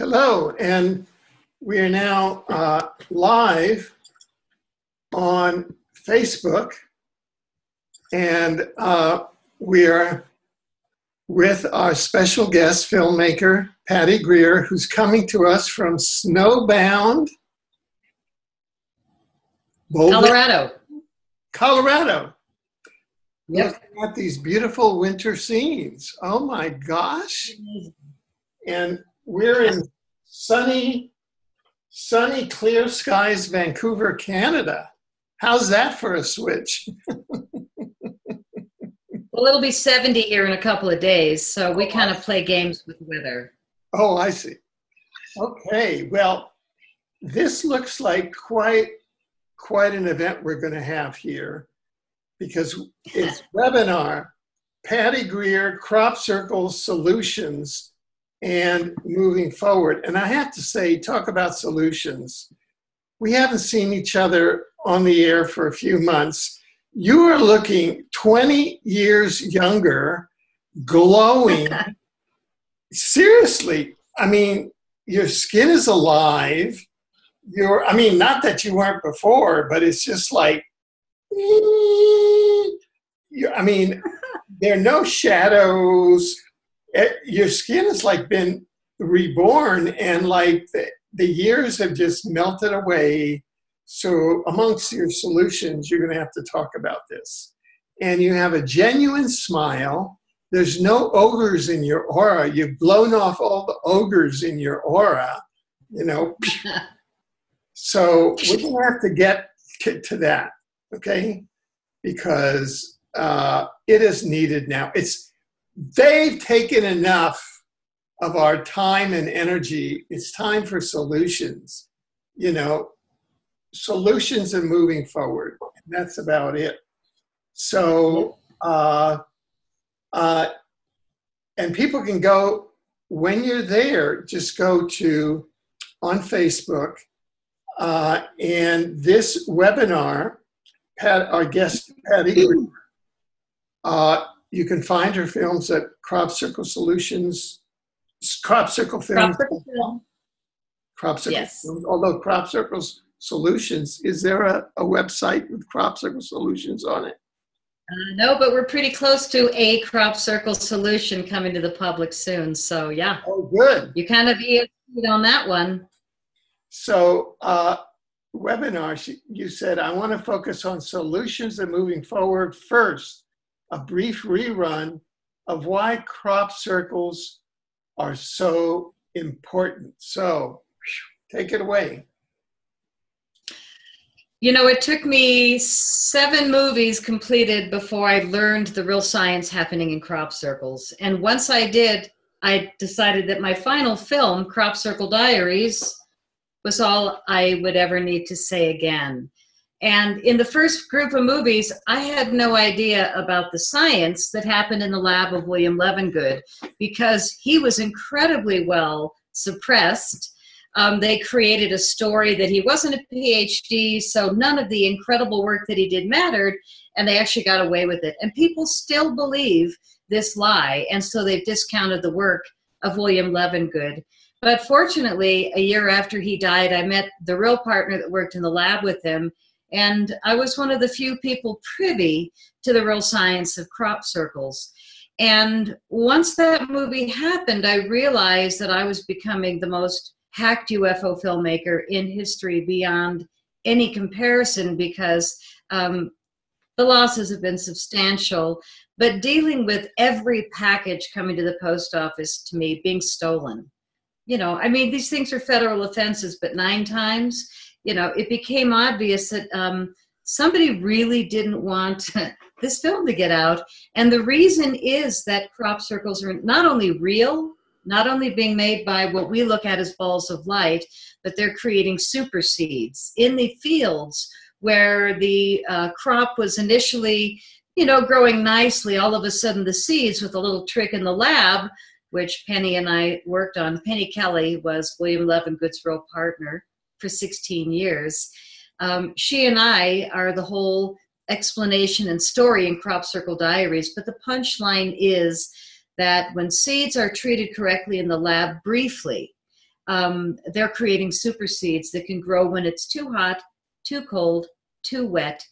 Hello, and we are now live on Facebook, and we are with our special guest filmmaker, Patty Greer, who's coming to us from snowbound Colorado. Colorado. Yep. Looking at these beautiful winter scenes. Oh my gosh. And we're in sunny, clear skies, Vancouver, Canada. How's that for a switch? Well, it'll be 70 here in a couple of days, so we kind of play games with weather. Oh, I see. Okay, well, this looks like quite an event we're going to have here, because it's webinar, Patty Greer, Crop Circle Solutions, and moving forward. And I have to say, talk about solutions. We haven't seen each other on the air for a few months. You are looking 20 years younger, glowing. Seriously, I mean, your skin is alive. I mean, not that you weren't before, but it's just like, I mean, there are no shadows. Your skin has like been reborn, and like the years have just melted away. So amongst your solutions, you're going to have to talk about this. And you have a genuine smile. There's no ogres in your aura. You've blown off all the ogres in your aura, you know. So we're going to have to get to that, okay? Because it is needed now. They've taken enough of our time and energy. It's time for solutions, you know, solutions and moving forward. And that's about it. So, and people can go, when you're there, just go to on Facebook, and this webinar, our guest, Patty Greer, you can find her films at Crop Circle Solutions, Crop Circle Films. Crop Circle Yes. Films. Although Crop Circle Solutions, is there a website with Crop Circle Solutions on it? No, but we're pretty close to a Crop Circle solution coming to the public soon. So yeah. Oh, good. You kind of ESP'd on that one. So webinar, you said, I want to focus on solutions and moving forward. First, a brief rerun of why crop circles are so important. So take it away. You know, it took me 7 movies completed before I learned the real science happening in crop circles. And once I did, I decided that my final film, Crop Circle Diaries, was all I would ever need to say again. And in the first group of movies, I had no idea about the science that happened in the lab of William Levengood, because he was incredibly well suppressed. They created a story that he wasn't a PhD, so none of the incredible work that he did mattered, and they actually got away with it. And people still believe this lie, and so they've discounted the work of William Levengood. But fortunately, a year after he died, I met the real partner that worked in the lab with him, and I was one of the few people privy to the real science of crop circles. And once that movie happened, I realized that I was becoming the most hacked UFO filmmaker in history beyond any comparison, because the losses have been substantial, but dealing with every package coming to the post office to me being stolen. You know, I mean, these things are federal offenses, but 9 times, you know, it became obvious that somebody really didn't want this film to get out. And the reason is that crop circles are not only real, not only being made by what we look at as balls of light, but they're creating super seeds in the fields where the crop was initially, you know, growing nicely. All of a sudden the seeds, with a little trick in the lab, which Penny and I worked on. Penny Kelly was William Levengood's real partner for 16 years. She and I are the whole explanation and story in Crop Circle Diaries, but the punchline is that when seeds are treated correctly in the lab briefly, they're creating super seeds that can grow when it's too hot, too cold, too wet,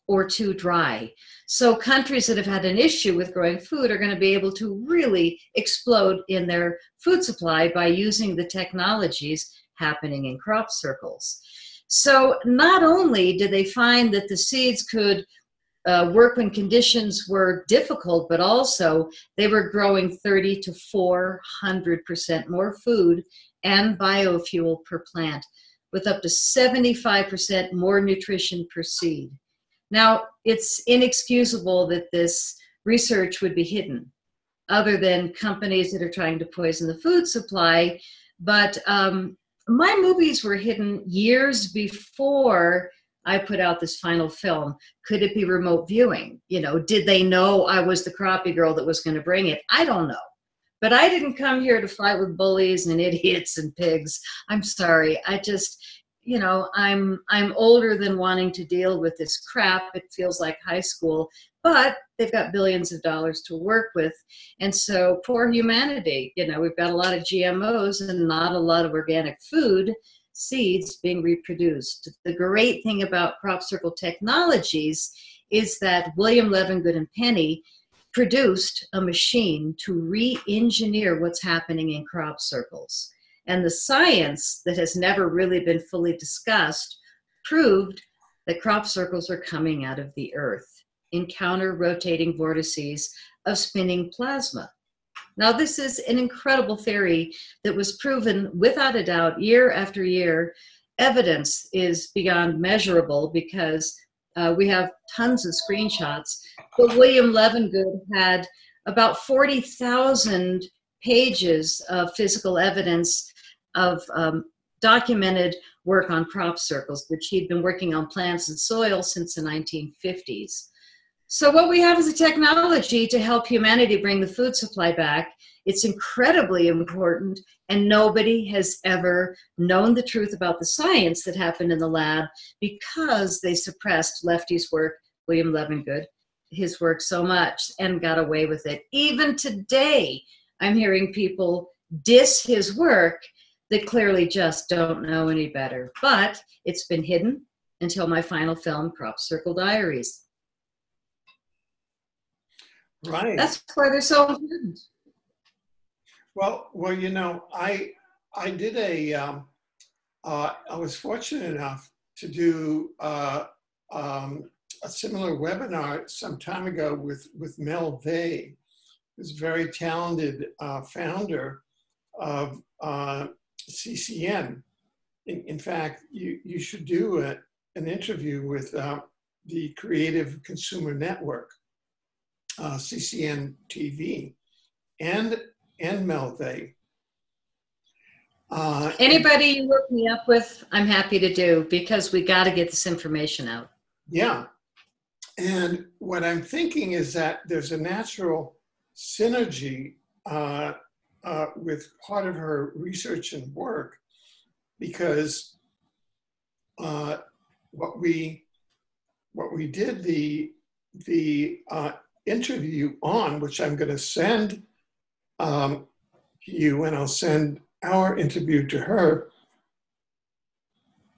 or too dry. So countries that have had an issue with growing food are going to be able to really explode in their food supply by using the technologies happening in crop circles. So not only did they find that the seeds could work when conditions were difficult, but also they were growing 30 to 400% more food and biofuel per plant, with up to 75% more nutrition per seed. Now, it's inexcusable that this research would be hidden, other than companies that are trying to poison the food supply. But my movies were hidden years before I put out this final film. Could it be remote viewing? You know, did they know I was the crappie girl that was going to bring it? I don't know. But I didn't come here to fight with bullies and idiots and pigs. I'm sorry. I just, you know, I'm older than wanting to deal with this crap. It feels like high school, but they've got billions of dollars to work with. And so poor humanity, you know, we've got a lot of GMOs and not a lot of organic food seeds being reproduced. The great thing about Crop Circle Technologies is that William Levengood and Penny produced a machine to re-engineer what's happening in crop circles. And the science that has never really been fully discussed proved that crop circles are coming out of the earth in counter-rotating vortices of spinning plasma. Now, this is an incredible theory that was proven without a doubt year after year. Evidence is beyond measurable because we have tons of screenshots. But William Levengood had about 40,000 pages of physical evidence of documented work on crop circles, which he'd been working on plants and soil since the 1950s. So what we have is a technology to help humanity bring the food supply back. It's incredibly important, and nobody has ever known the truth about the science that happened in the lab because they suppressed Lefty's work, William Levengood, his work so much, and got away with it. Even today, I'm hearing people diss his work that clearly just don't know any better. But it's been hidden until my final film, Crop Circle Diaries. Right. That's why they're so important. Well, you know, I did I was fortunate enough to do a similar webinar some time ago with Mel Vey, who's a very talented founder of CCN. In fact, you should do an interview with the Creative Consumer Network, CCN TV, and Mel Vey. Anybody you hook me up with, I'm happy to do, because we got to get this information out. Yeah. And what I'm thinking is that there's a natural synergy with part of her research and work, because what we did the interview on, which I'm going to send you, and I'll send our interview to her,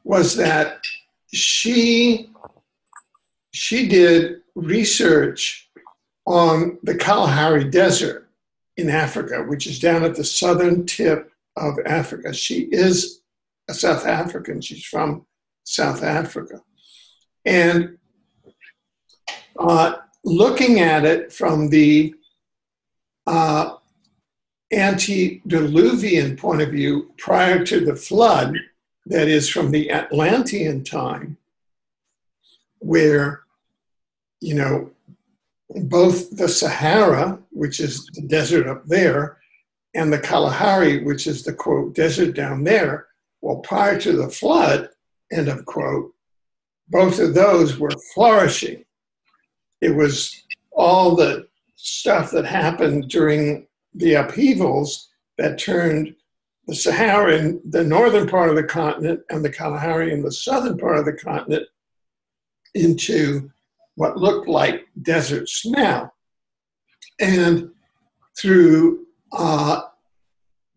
was that she did research on the Kalahari Desert in Africa, which is down at the southern tip of Africa. She is a South African. She's from South Africa. And looking at it from the antediluvian point of view, prior to the flood, that is from the Atlantean time, where, you know, both the Sahara, which is the desert up there, and the Kalahari, which is the, quote, desert down there, well, prior to the flood, end of quote, both of those were flourishing. It was all the stuff that happened during the upheavals that turned the Sahara in the northern part of the continent and the Kalahari in the southern part of the continent into what looked like deserts now. And through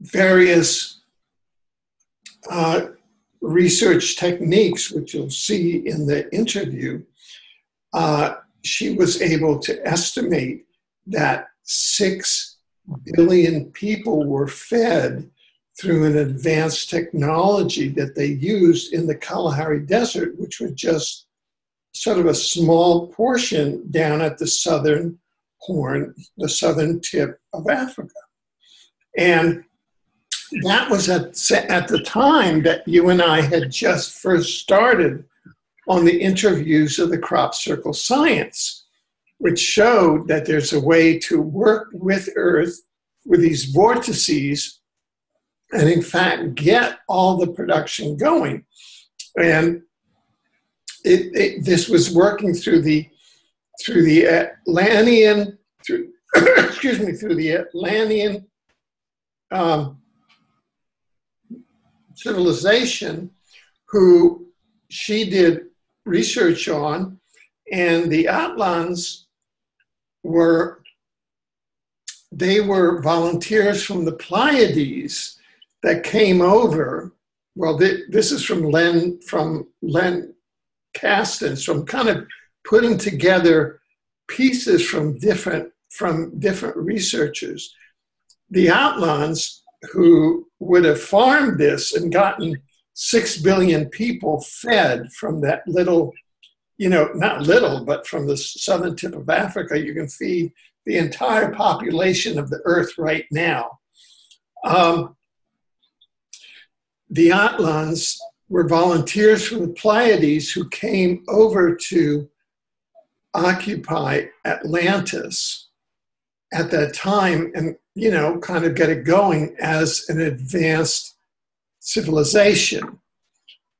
various research techniques, which you'll see in the interview, she was able to estimate that 6 billion people were fed through an advanced technology that they used in the Kalahari Desert, which was just sort of a small portion down at the southern horn, the southern tip of Africa. And that was at the time that you and I had just first started on the interviews of the Crop Circle Science, which showed that there's a way to work with Earth with these vortices and in fact get all the production going. And this was working through the Atlantean, excuse me, through the Atlantean civilization, who she did research on, and the Atlans were volunteers from the Pleiades that came over. Well, this is from Len Castens, from kind of putting together pieces from different researchers. The Atlans, who would have farmed this and gotten 6 billion people fed from that little, not little, but from the southern tip of Africa, you can feed the entire population of the Earth right now. The Atlans were volunteers from the Pleiades who came over to occupy Atlantis at that time and, kind of get it going as an advanced civilization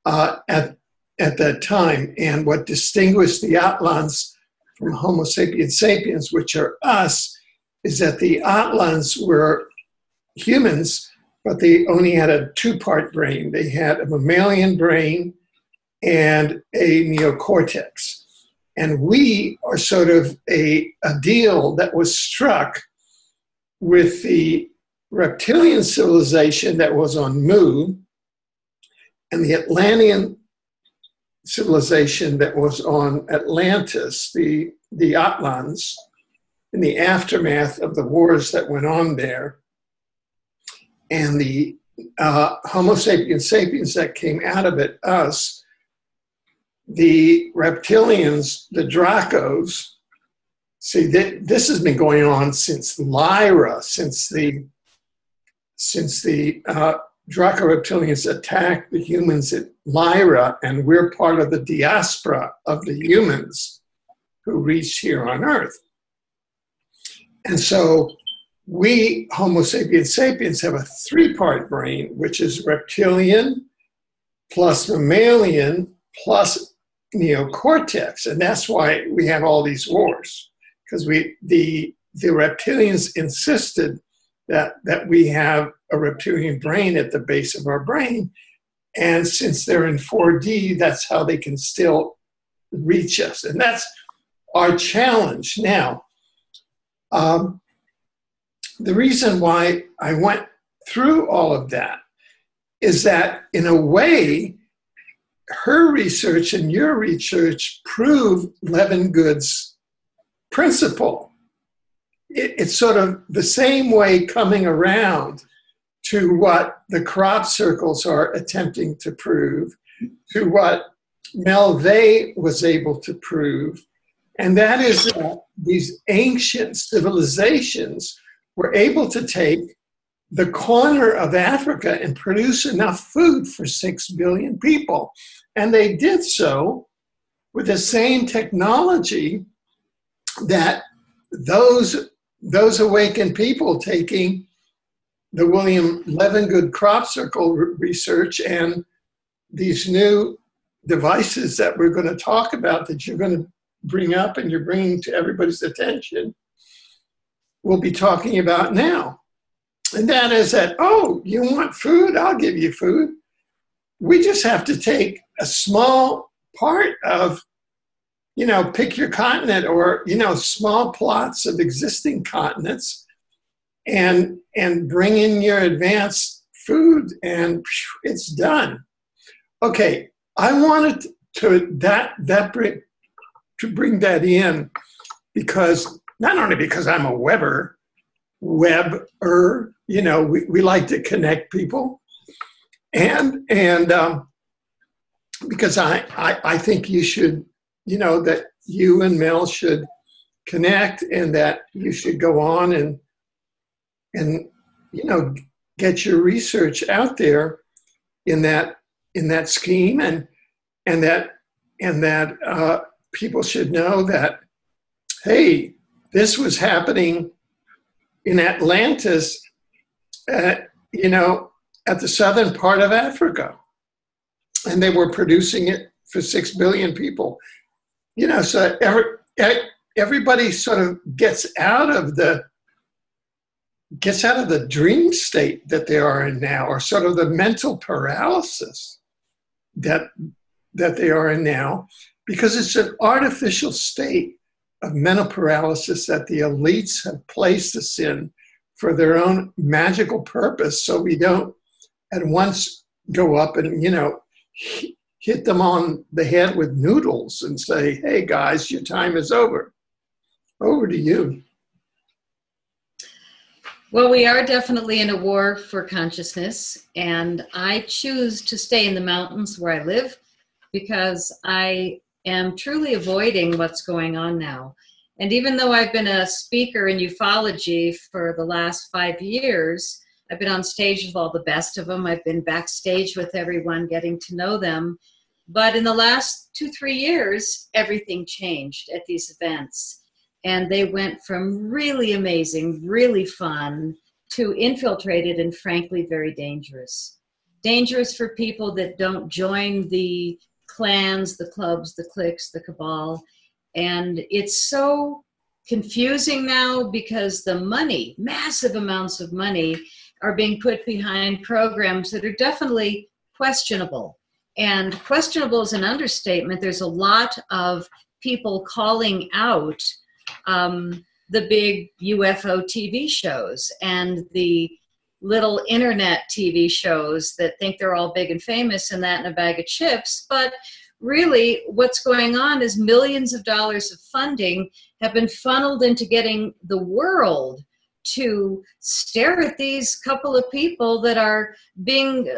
at that time. And what distinguished the Atlans from Homo sapiens sapiens, which are us, is that the Atlans were humans, but they only had a 2-part brain. They had a mammalian brain and a neocortex. And we are sort of a deal that was struck with the reptilian civilization that was on Mu and the Atlantean civilization that was on Atlantis, the Atlans, in the aftermath of the wars that went on there. And the Homo sapiens sapiens that came out of it, us, the reptilians, the Dracos. See, this has been going on since Lyra, since the Draco reptilians attacked the humans at Lyra, and we're part of the diaspora of the humans who reached here on Earth. And so we, Homo sapiens sapiens, have a 3-part brain, which is reptilian plus mammalian plus neocortex. And that's why we have all these wars, because the reptilians insisted that we have a reptilian brain at the base of our brain. And since they're in 4D, that's how they can still reach us. And that's our challenge. Now, the reason why I went through all of that is that, in a way, her research and your research prove Levengood's principle. It's sort of the same way coming around to what the crop circles are attempting to prove, to what Melvey was able to prove, and that is that these ancient civilizations were able to take the corner of Africa and produce enough food for 6 billion people. And they did so with the same technology that those awakened people, taking the William Levengood crop circle research and these new devices that we're going to talk about, that you're going to bring up and you're bringing to everybody's attention, we'll be talking about now. And that is that, oh, you want food? I'll give you food. We just have to take a small part of, pick your continent, or, small plots of existing continents and bring in your advanced food, and it's done. Okay, I wanted to bring that in because not only because I'm a Webber, you know, we like to connect people, and because I think you should, you know, that you and Mel should connect, and that you should go on and you know, get your research out there in that scheme, and that people should know that, hey, this was happening in Atlantis, you know, at the southern part of Africa, and they were producing it for 6 billion people. You know, so everybody sort of gets out of the dream state that they are in now, or sort of the mental paralysis that they are in now, because it's an artificial state of mental paralysis that the elites have placed us in for their own magical purpose, so we don't at once go up and, you know, hit them on the head with noodles and say, hey guys, your time is over. Over to you. Well, we are definitely in a war for consciousness, and I choose to stay in the mountains where I live because I am truly avoiding what's going on now. And even though I've been a speaker in ufology for the last 5 years, I've been on stage with all the best of them. I've been backstage with everyone, getting to know them. But in the last 2-3 years, everything changed at these events. And they went from really amazing, really fun, to infiltrated and frankly very dangerous. Dangerous for people that don't join the clans, the clubs, the cliques, the cabal. And it's so confusing now because the money, massive amounts of money, are being put behind programs that are definitely questionable. And questionable is an understatement. There's a lot of people calling out the big UFO TV shows and the little internet TV shows that think they're all big and famous and that in a bag of chips. But really what's going on is millions of dollars of funding have been funneled into getting the world to stare at these couple of people that are being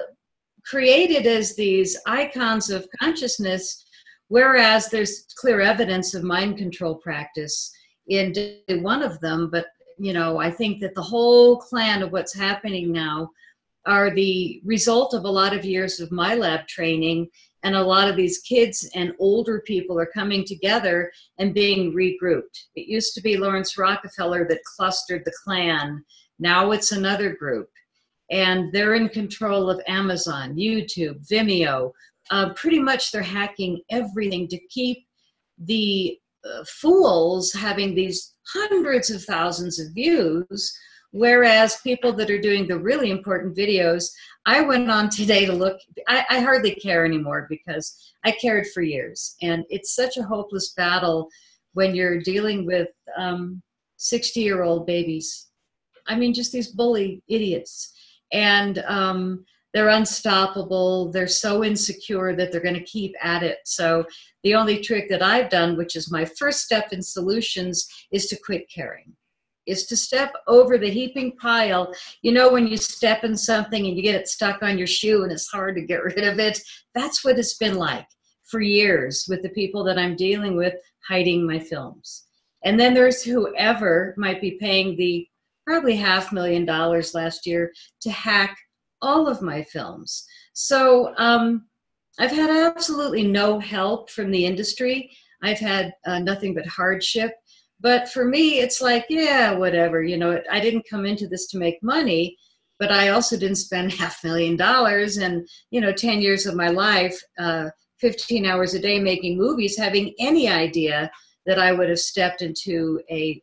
created as these icons of consciousness, whereas there's clear evidence of mind control practice in one of them. But, you know, I think that the whole clan of what's happening now are the result of a lot of years of my lab training, and a lot of these kids and older people are coming together and being regrouped. It used to be Lawrence Rockefeller that clustered the clan. Now it's another group. And they're in control of Amazon, YouTube, Vimeo. Pretty much they're hacking everything to keep the fools having these hundreds of thousands of views, whereas people that are doing the really important videos, I went on today to look, I hardly care anymore because I cared for years. And it's such a hopeless battle when you're dealing with 60-year-old babies. I mean, just these bully idiots. And they're unstoppable. They're so insecure that they're going to keep at it. So the only trick that I've done, which is my first step in solutions, is to quit caring, is to step over the heaping pile. You know, when you step in something and you get it stuck on your shoe and it's hard to get rid of it, that's what it's been like for years with the people that I'm dealing with hiding my films. And then there's whoever might be paying the probably $500,000 last year to hack all of my films. So I've had absolutely no help from the industry. I've had nothing but hardship. But for me, it's like, yeah, whatever. You know, I didn't come into this to make money, but I also didn't spend $500,000 and, you know, 10 years of my life, 15 hours a day making movies, having any idea that I would have stepped into a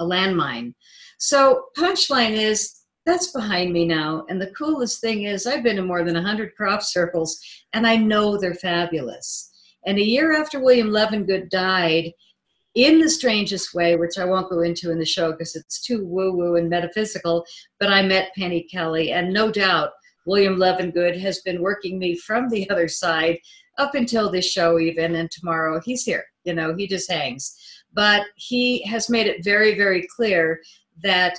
landmine. So punchline is, that's behind me now. And the coolest thing is I've been in more than 100 crop circles, and I know they're fabulous. And a year after William Levengood died, in the strangest way, which I won't go into in the show because it's too woo-woo and metaphysical, but I met Penny Kelly, and no doubt William Levengood has been working me from the other side up until this show even, and tomorrow he's here. You know, he just hangs. But he has made it very, very clear that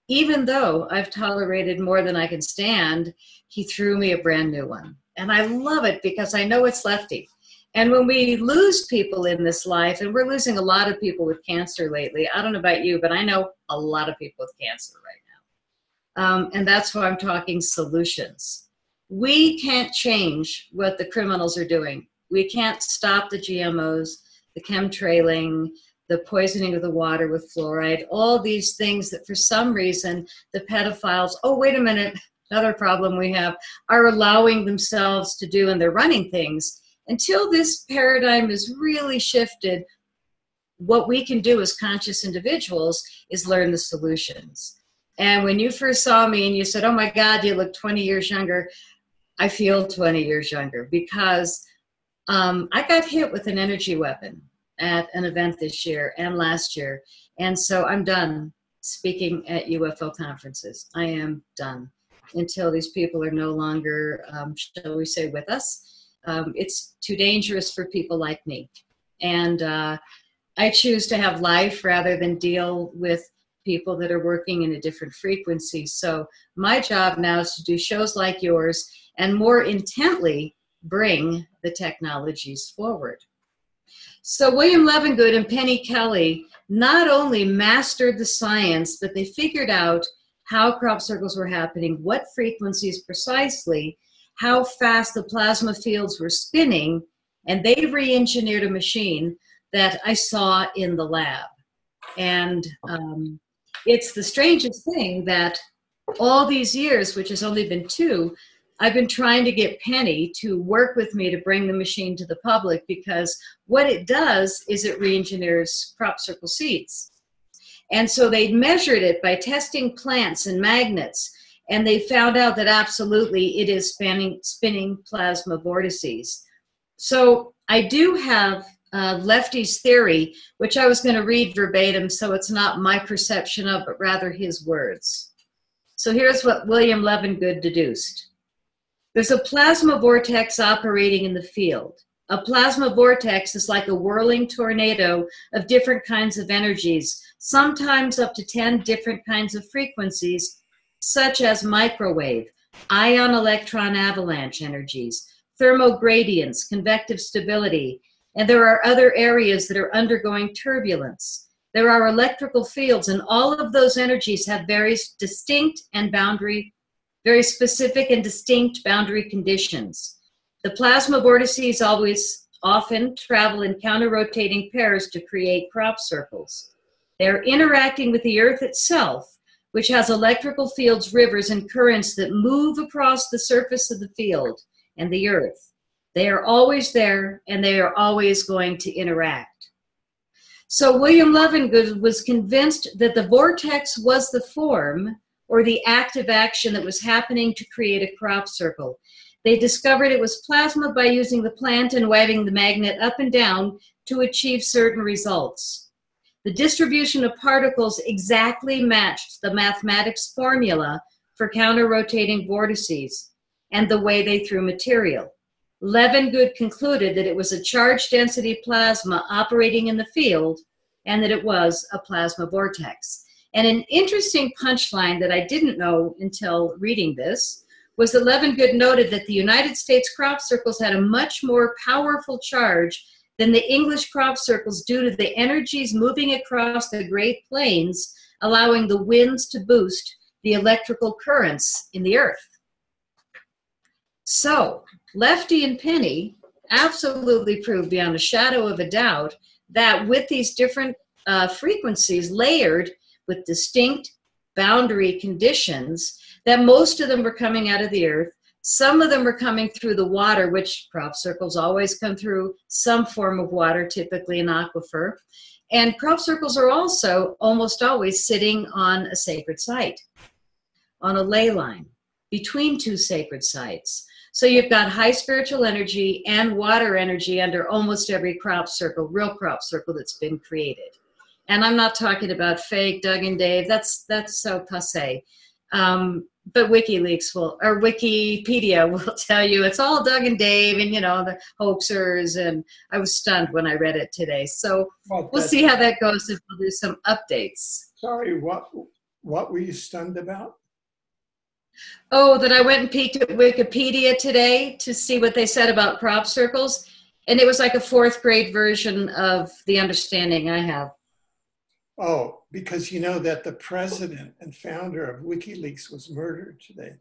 even though I've tolerated more than I can stand, he threw me a brand new one. And I love it because I know it's Lefty. And when we lose people in this life, and we're losing a lot of people with cancer lately, I don't know about you, but I know a lot of people with cancer right now. And that's why I'm talking solutions. We can't change what the criminals are doing. We can't stop the GMOs, the chemtrailing, the poisoning of the water with fluoride, all these things that for some reason the pedophiles, oh, wait a minute, another problem we have, are allowing themselves to do, and they're running things. Until this paradigm is really shifted, what we can do as conscious individuals is learn the solutions. And when you first saw me and you said, oh my God, you look 20 years younger, I feel 20 years younger because I got hit with an energy weapon at an event this year and last year. And so I'm done speaking at UFO conferences. I am done until these people are no longer, shall we say, with us. It's too dangerous for people like me. And I choose to have life rather than deal with people that are working in a different frequency. So my job now is to do shows like yours and more intently bring the technologies forward. So William Levengood and Penny Kelly not only mastered the science, but they figured out how crop circles were happening, what frequencies precisely, how fast the plasma fields were spinning, and they re-engineered a machine that I saw in the lab. And it's the strangest thing that all these years, which has only been 2, I've been trying to get Penny to work with me to bring the machine to the public, because what it does is it re-engineers crop circle seeds. And so they measured it by testing plants and magnets, and they found out that absolutely it is spinning plasma vortices. So I do have Lefty's theory, which I was going to read verbatim, so it's not my perception of, but rather his words. So here's what William Levengood deduced. There's a plasma vortex operating in the field. A plasma vortex is like a whirling tornado of different kinds of energies, sometimes up to 10 different kinds of frequencies, such as microwave, ion-electron avalanche energies, thermogradients, convective stability, and there are other areas that are undergoing turbulence. There are electrical fields, and all of those energies have very specific and distinct boundary conditions. The plasma vortices often travel in counter-rotating pairs to create crop circles. They're interacting with the Earth itself, which has electrical fields, rivers, and currents that move across the surface of the field and the Earth. They are always there, and they are always going to interact. So William Levengood was convinced that the vortex was the form or the active action that was happening to create a crop circle. They discovered it was plasma by using the plant and waving the magnet up and down to achieve certain results. The distribution of particles exactly matched the mathematics formula for counter-rotating vortices and the way they threw material. Levengood concluded that it was a charge density plasma operating in the field and that it was a plasma vortex. And an interesting punchline that I didn't know until reading this was that Levengood noted that the United States crop circles had a much more powerful charge than the English crop circles due to the energies moving across the Great Plains, allowing the winds to boost the electrical currents in the earth. So Lefty and Penny absolutely proved beyond a shadow of a doubt that with these different frequencies layered with distinct boundary conditions, that most of them were coming out of the earth. Some of them were coming through the water, which crop circles always come through some form of water, typically an aquifer. And crop circles are also almost always sitting on a sacred site, on a ley line, between 2 sacred sites. So you've got high spiritual energy and water energy under almost every crop circle, real crop circle that's been created. And I'm not talking about fake Doug and Dave. That's so passé. but WikiLeaks will, or Wikipedia will tell you it's all Doug and Dave and, you know, the hoaxers. And I was stunned when I read it today. So we'll see how that goes if we'll do some updates. Sorry, what were you stunned about? Oh, that I went and peeked at Wikipedia today to see what they said about crop circles. And it was like a 4th grade version of the understanding I have. Oh, because you know that the president and founder of WikiLeaks was murdered today.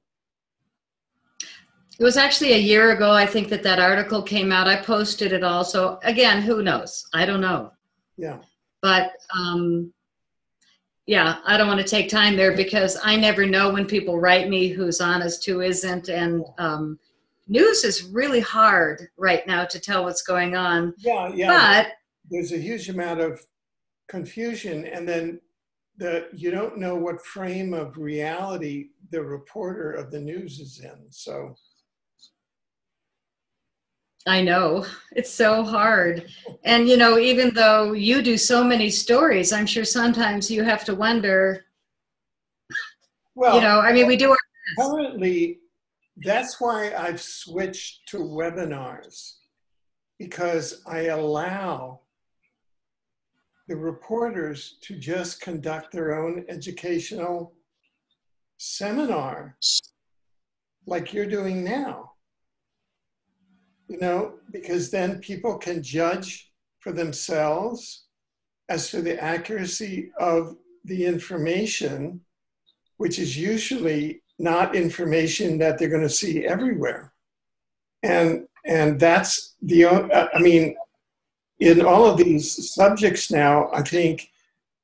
It was actually a year ago, I think, that article came out. I posted it all. So again, who knows? I don't know. Yeah. But yeah, I don't want to take time there because I never know when people write me who's honest, who isn't. And news is really hard right now to tell what's going on. Yeah, yeah. But there's a huge amount of confusion, and then you don't know what frame of reality the reporter of the news is in. So I know it's so hard. And, you know, even though you do so many stories, I'm sure sometimes you have to wonder, well, you know, I mean, we do our best. Currently, that's why I've switched to webinars, because I allow the reporters to just conduct their own educational seminar like you're doing now. You know, because then people can judge for themselves as to the accuracy of the information, which is usually not information that they're going to see everywhere. And that's the, I mean, in all of these subjects now, I think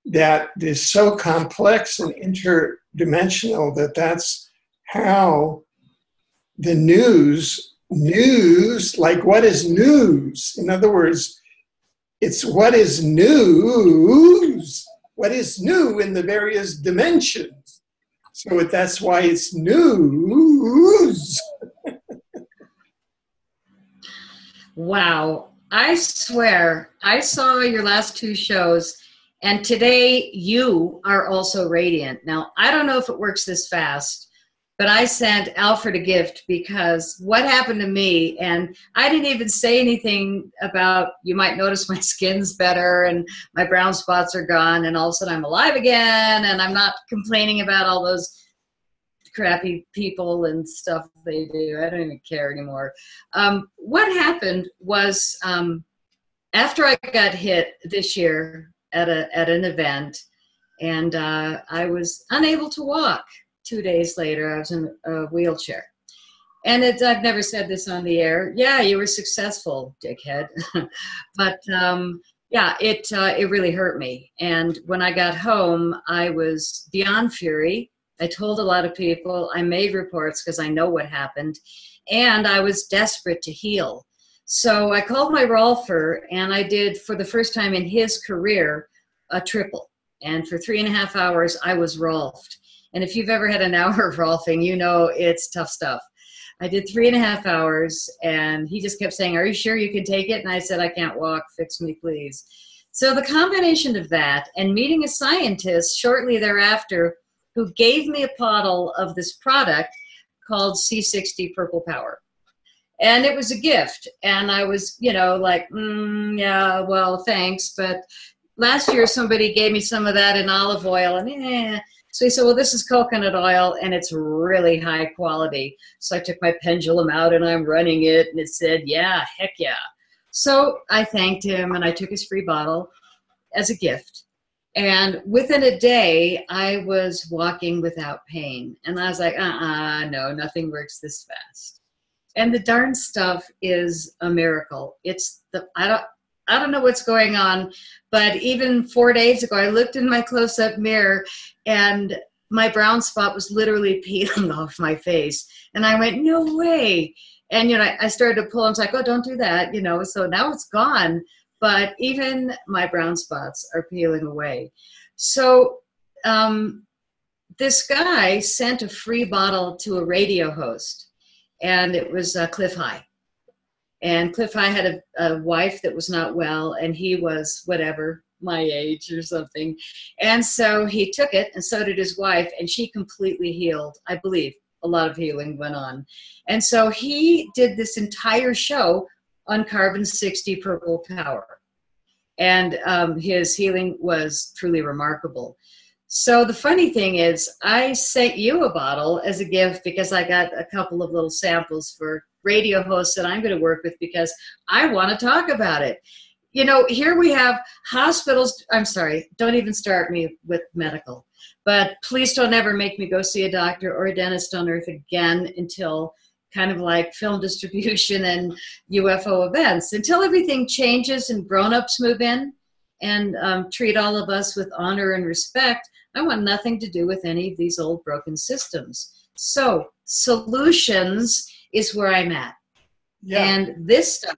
that is so complex and interdimensional that that's how the news, like what is news? In other words, it's what is news, what is new in the various dimensions. So that's why it's news. Wow. I swear, I saw your last 2 shows, and today you are also radiant. Now, I don't know if it works this fast, but I sent Alfred a gift because what happened to me, and I didn't even say anything about, you might notice my skin's better and my brown spots are gone, and all of a sudden I'm alive again, and I'm not complaining about all those crappy people and stuff they do. I don't even care anymore. What happened was after I got hit this year at an event, and I was unable to walk. 2 days later, I was in a wheelchair. And I've never said this on the air. Yeah, you were successful, dickhead. But yeah, it really hurt me. And when I got home, I was beyond fury. I told a lot of people. I made reports because I know what happened. And I was desperate to heal. So I called my Rolfer, and I did, for the first time in his career, a triple. And for 3.5 hours, I was Rolfed. And if you've ever had an hour of Rolfing, you know it's tough stuff. I did 3.5 hours, and he just kept saying, "Are you sure you can take it?" And I said, "I can't walk, fix me, please." So the combination of that and meeting a scientist shortly thereafter who gave me a bottle of this product called C60 Purple Power. And it was a gift. And I was, you know, like, yeah, well, thanks. But last year somebody gave me some of that in olive oil, and so he said, well, this is coconut oil, and it's really high quality. So I took my pendulum out, and I'm running it, and it said, yeah, heck yeah. So I thanked him, and I took his free bottle as a gift. And within a day, I was walking without pain. And I was like, no, nothing works this fast. And the darn stuff is a miracle. It's I don't know what's going on, but even 4 days ago, I looked in my close-up mirror, and my brown spot was literally peeling off my face. And I went, no way. And, you know, I started to pull. I was like, oh, don't do that, you know. So now it's gone. But even my brown spots are peeling away. So this guy sent a free bottle to a radio host, and it was Cliff High. And Cliff High had a wife that was not well, and he was whatever, my age or something. And so he took it, and so did his wife, and she completely healed. I believe a lot of healing went on. And so he did this entire show on carbon-60 purple power. And his healing was truly remarkable. So the funny thing is, I sent you a bottle as a gift because I got a couple of little samples for radio hosts that I'm going to work with because I want to talk about it. You know, here we have hospitals. I'm sorry, don't even start me with medical. But please don't ever make me go see a doctor or a dentist on Earth again until kind of like film distribution and UFO events. Until everything changes and grown-ups move in and treat all of us with honor and respect, I want nothing to do with any of these old broken systems. So solutions is where I'm at. Yeah. And this stuff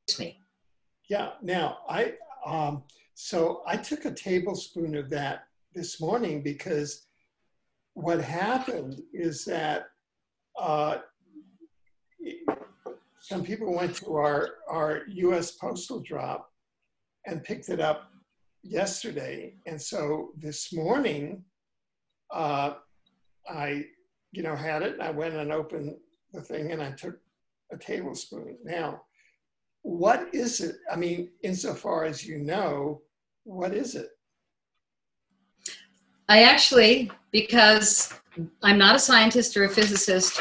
makes me. Yeah. Now, so I took a tablespoon of that this morning because what happened is that some people went to our U.S. postal drop and picked it up yesterday. And so this morning, I, had it, and I went and opened the thing, and I took a tablespoon. Now, what is it? I mean, insofar as you know, what is it? I actually, because I'm not a scientist or a physicist,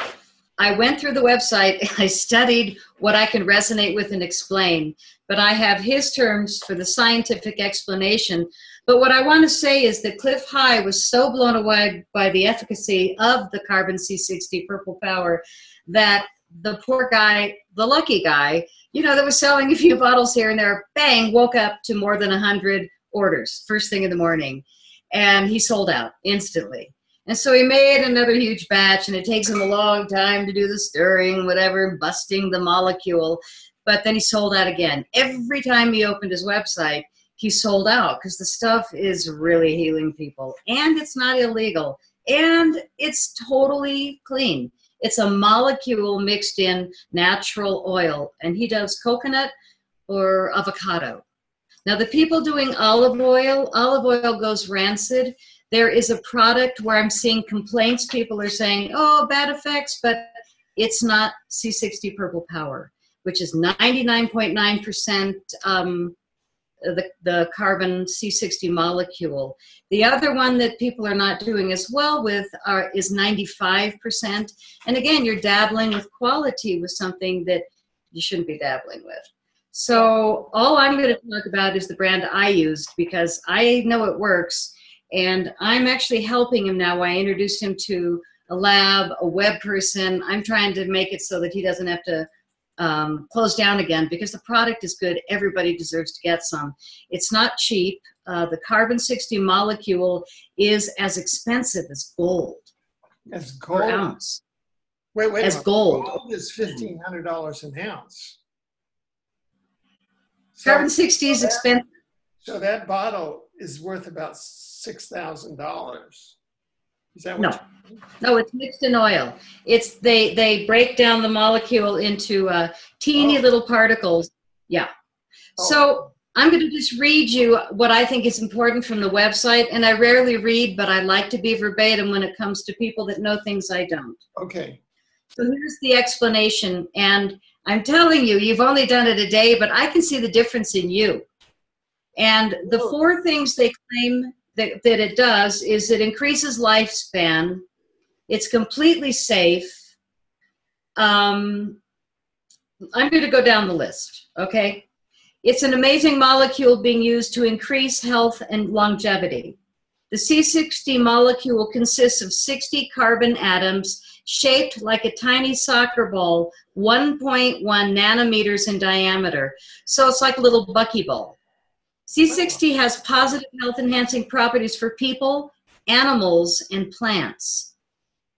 I went through the website and I studied what I can resonate with and explain, but I have his terms for the scientific explanation. But what I want to say is that Cliff High was so blown away by the efficacy of the carbon C60 purple power that the poor guy, the lucky guy, that was selling a few bottles here and there, bang, woke up to more than 100 orders first thing in the morning. And he sold out instantly. And so he made another huge batch, and it takes him a long time to do the stirring, whatever, busting the molecule. But then he sold out again. Every time he opened his website, he sold out because the stuff is really healing people. And it's not illegal. And it's totally clean. It's a molecule mixed in natural oil. And he does coconut or avocado. Now, the people doing olive oil goes rancid. There is a product where I'm seeing complaints. People are saying, oh, bad effects, but it's not C60 purple power, which is 99.9% the carbon C60 molecule. The other one that people are not doing as well with is 95%. And again, you're dabbling with quality with something that you shouldn't be dabbling with. So all I'm going to talk about is the brand I used because I know it works. And I'm actually helping him now. I introduced him to a lab, a web person. I'm trying to make it so that he doesn't have to close down again because the product is good. Everybody deserves to get some. It's not cheap. The carbon 60 molecule is as expensive as gold. As gold? Per ounce. Wait as gold. Gold is $1,500 an ounce. Carbon 60 is expensive. So that bottle is worth about $6,000. Is that what? No, it's mixed in oil. It's they break down the molecule into teeny little particles. Yeah. So I'm going to just read you what I think is important from the website, and I rarely read, but I like to be verbatim when it comes to people that know things I don't. Okay. So here's the explanation, and I'm telling you, you've only done it a day, but I can see the difference in you. And the 4 things they claim that it does is it increases lifespan. It's completely safe. I'm going to go down the list, okay? It's an amazing molecule being used to increase health and longevity. The C60 molecule consists of 60 carbon atoms shaped like a tiny soccer ball, 1.1 nanometers in diameter. So it's like a little buckyball. C60 has positive health-enhancing properties for people, animals, and plants.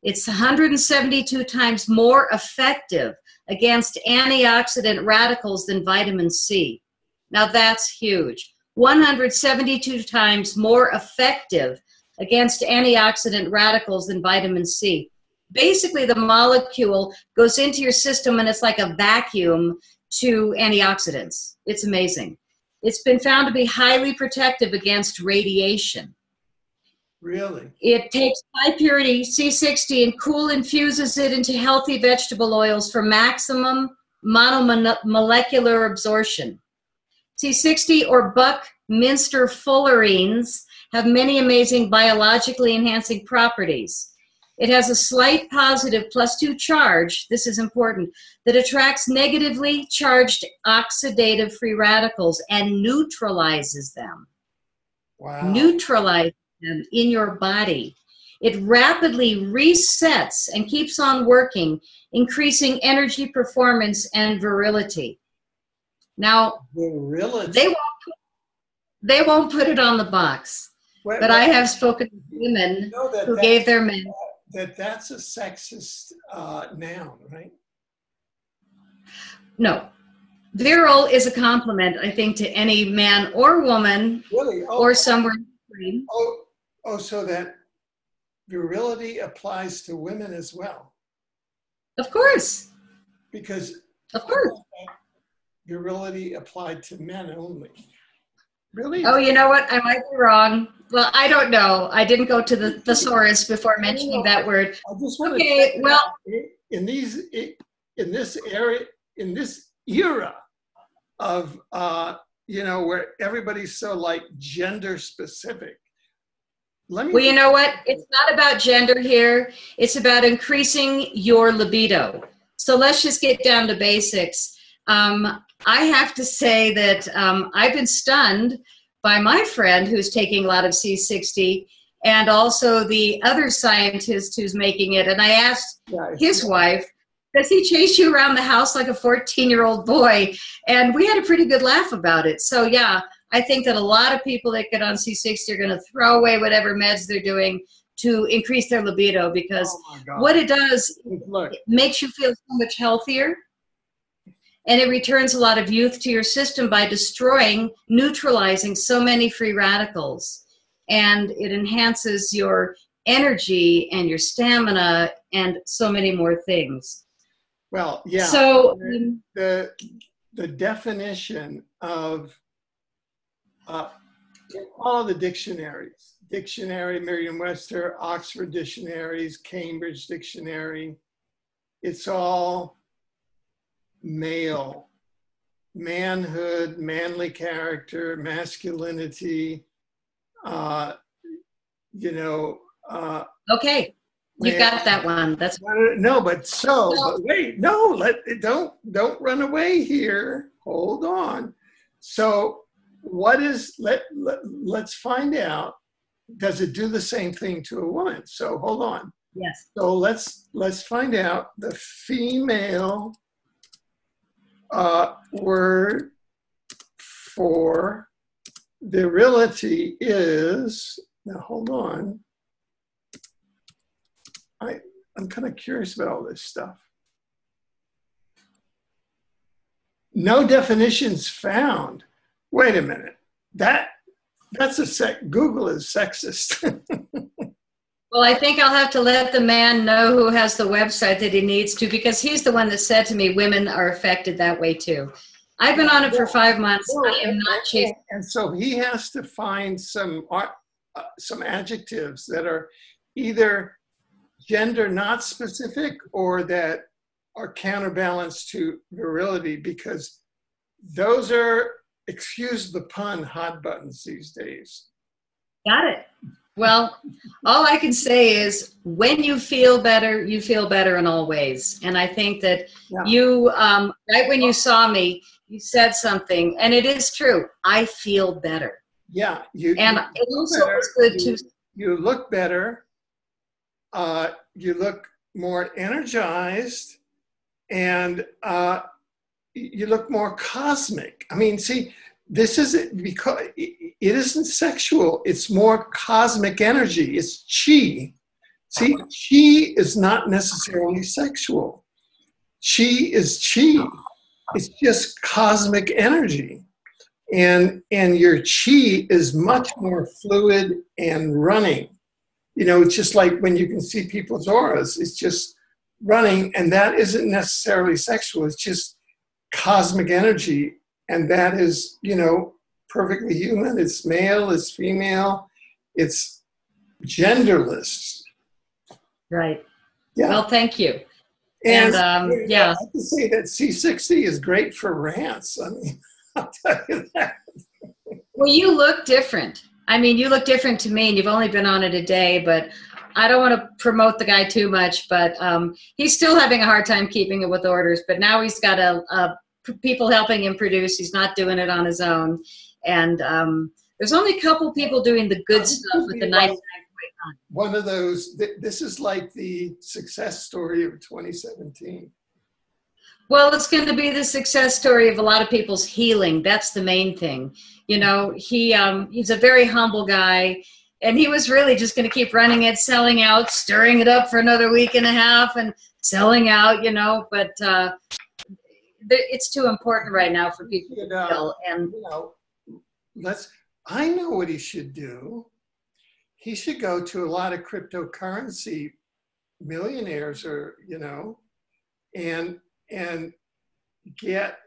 It's 172 times more effective against antioxidant radicals than vitamin C. Now that's huge. 172 times more effective against antioxidant radicals than vitamin C. Basically, the molecule goes into your system and it's like a vacuum to antioxidants. It's amazing. It's been found to be highly protective against radiation. Really? It takes high purity C60 and cool infuses it into healthy vegetable oils for maximum monomolecular absorption. C60 or Buckminster fullerenes have many amazing biologically enhancing properties. It has a slight positive +2 charge, this is important, that attracts negatively charged oxidative free radicals and neutralizes them. Wow. Neutralizes them in your body. It rapidly resets and keeps on working, increasing energy, performance, and virility. Now, virility. They won't put it on the box, but I have spoken to women who gave their men. That's a sexist noun, right? No. Virile is a compliment, I think, to any man or woman, really? or somewhere in between. So that virility applies to women as well. Of course. Because of course, virility applied to men only. Really? Oh, you know what? I might be wrong. Well, I don't know. I didn't go to the thesaurus before mentioning that word. I just want okay, well, in this era of where everybody's so like gender specific. Well, you know what? It's not about gender here. It's about increasing your libido. So let's just get down to basics. I have to say that I've been stunned by my friend who's taking a lot of C60 and also the other scientist who's making it. And I asked his wife, does he chase you around the house like a 14-year-old boy? And we had a pretty good laugh about it. So yeah, I think that a lot of people that get on C60 are going to throw away whatever meds they're doing to increase their libido, because what it does, it makes you feel so much healthier. And it returns a lot of youth to your system by destroying, neutralizing so many free radicals. And it enhances your energy and your stamina and so many more things. Well, yeah. So the definition of all of the dictionaries, Merriam-Webster, Oxford dictionaries, Cambridge dictionary, it's all male, manhood, manly character, masculinity, okay, you got that one. That's no, but wait, no, don't run away here. Hold on. So what is let's find out. Does it do the same thing to a woman? So hold on. Yes. So let's find out. The female word for virility is, now hold on, I'm kind of curious about all this stuff. No definitions found. Wait a minute, Google is sexist. Well, I think I'll have to let the man know who has the website that he needs to, because he's the one that said to me, women are affected that way too. I've been on it for 5 months. I am not chasing. And so he has to find some adjectives that are either gender not specific or that are counterbalanced to virility, because those are, excuse the pun, hot buttons these days. Got it. Well, all I can say is when you feel better in all ways. And I think that you, right when you saw me, you said something, and it is true. I feel better. Yeah. It also was good to. You look better. You look more energized, and you look more cosmic. I mean, see, this isn't because it isn't sexual. It's more cosmic energy. It's chi. See, chi is not necessarily sexual. Chi is chi. It's just cosmic energy. And your chi is much more fluid and running. It's just like when you can see people's auras, it's just running, and that isn't necessarily sexual. It's just cosmic energy. And that is, perfectly human. It's male, it's female, it's genderless. Right. Yeah. Well, thank you. And yeah. I have to say that C60 is great for rants. I mean, I'll tell you that. Well, you look different. I mean, you look different to me, and you've only been on it a day, but I don't want to promote the guy too much, but he's still having a hard time keeping it with orders, but now he's got people helping him produce. He's not doing it on his own. And there's only a couple people doing the good stuff with the 99.9. One of those, this is like the success story of 2017. Well, it's going to be the success story of a lot of people's healing. That's the main thing. You know, he's a very humble guy, and he was really just going to keep running it, selling out, stirring it up for another week and a half, and selling out, you know, but it's too important right now for people to feel. And you know, I know what he should do. He should go to a lot of cryptocurrency millionaires, or you know, and get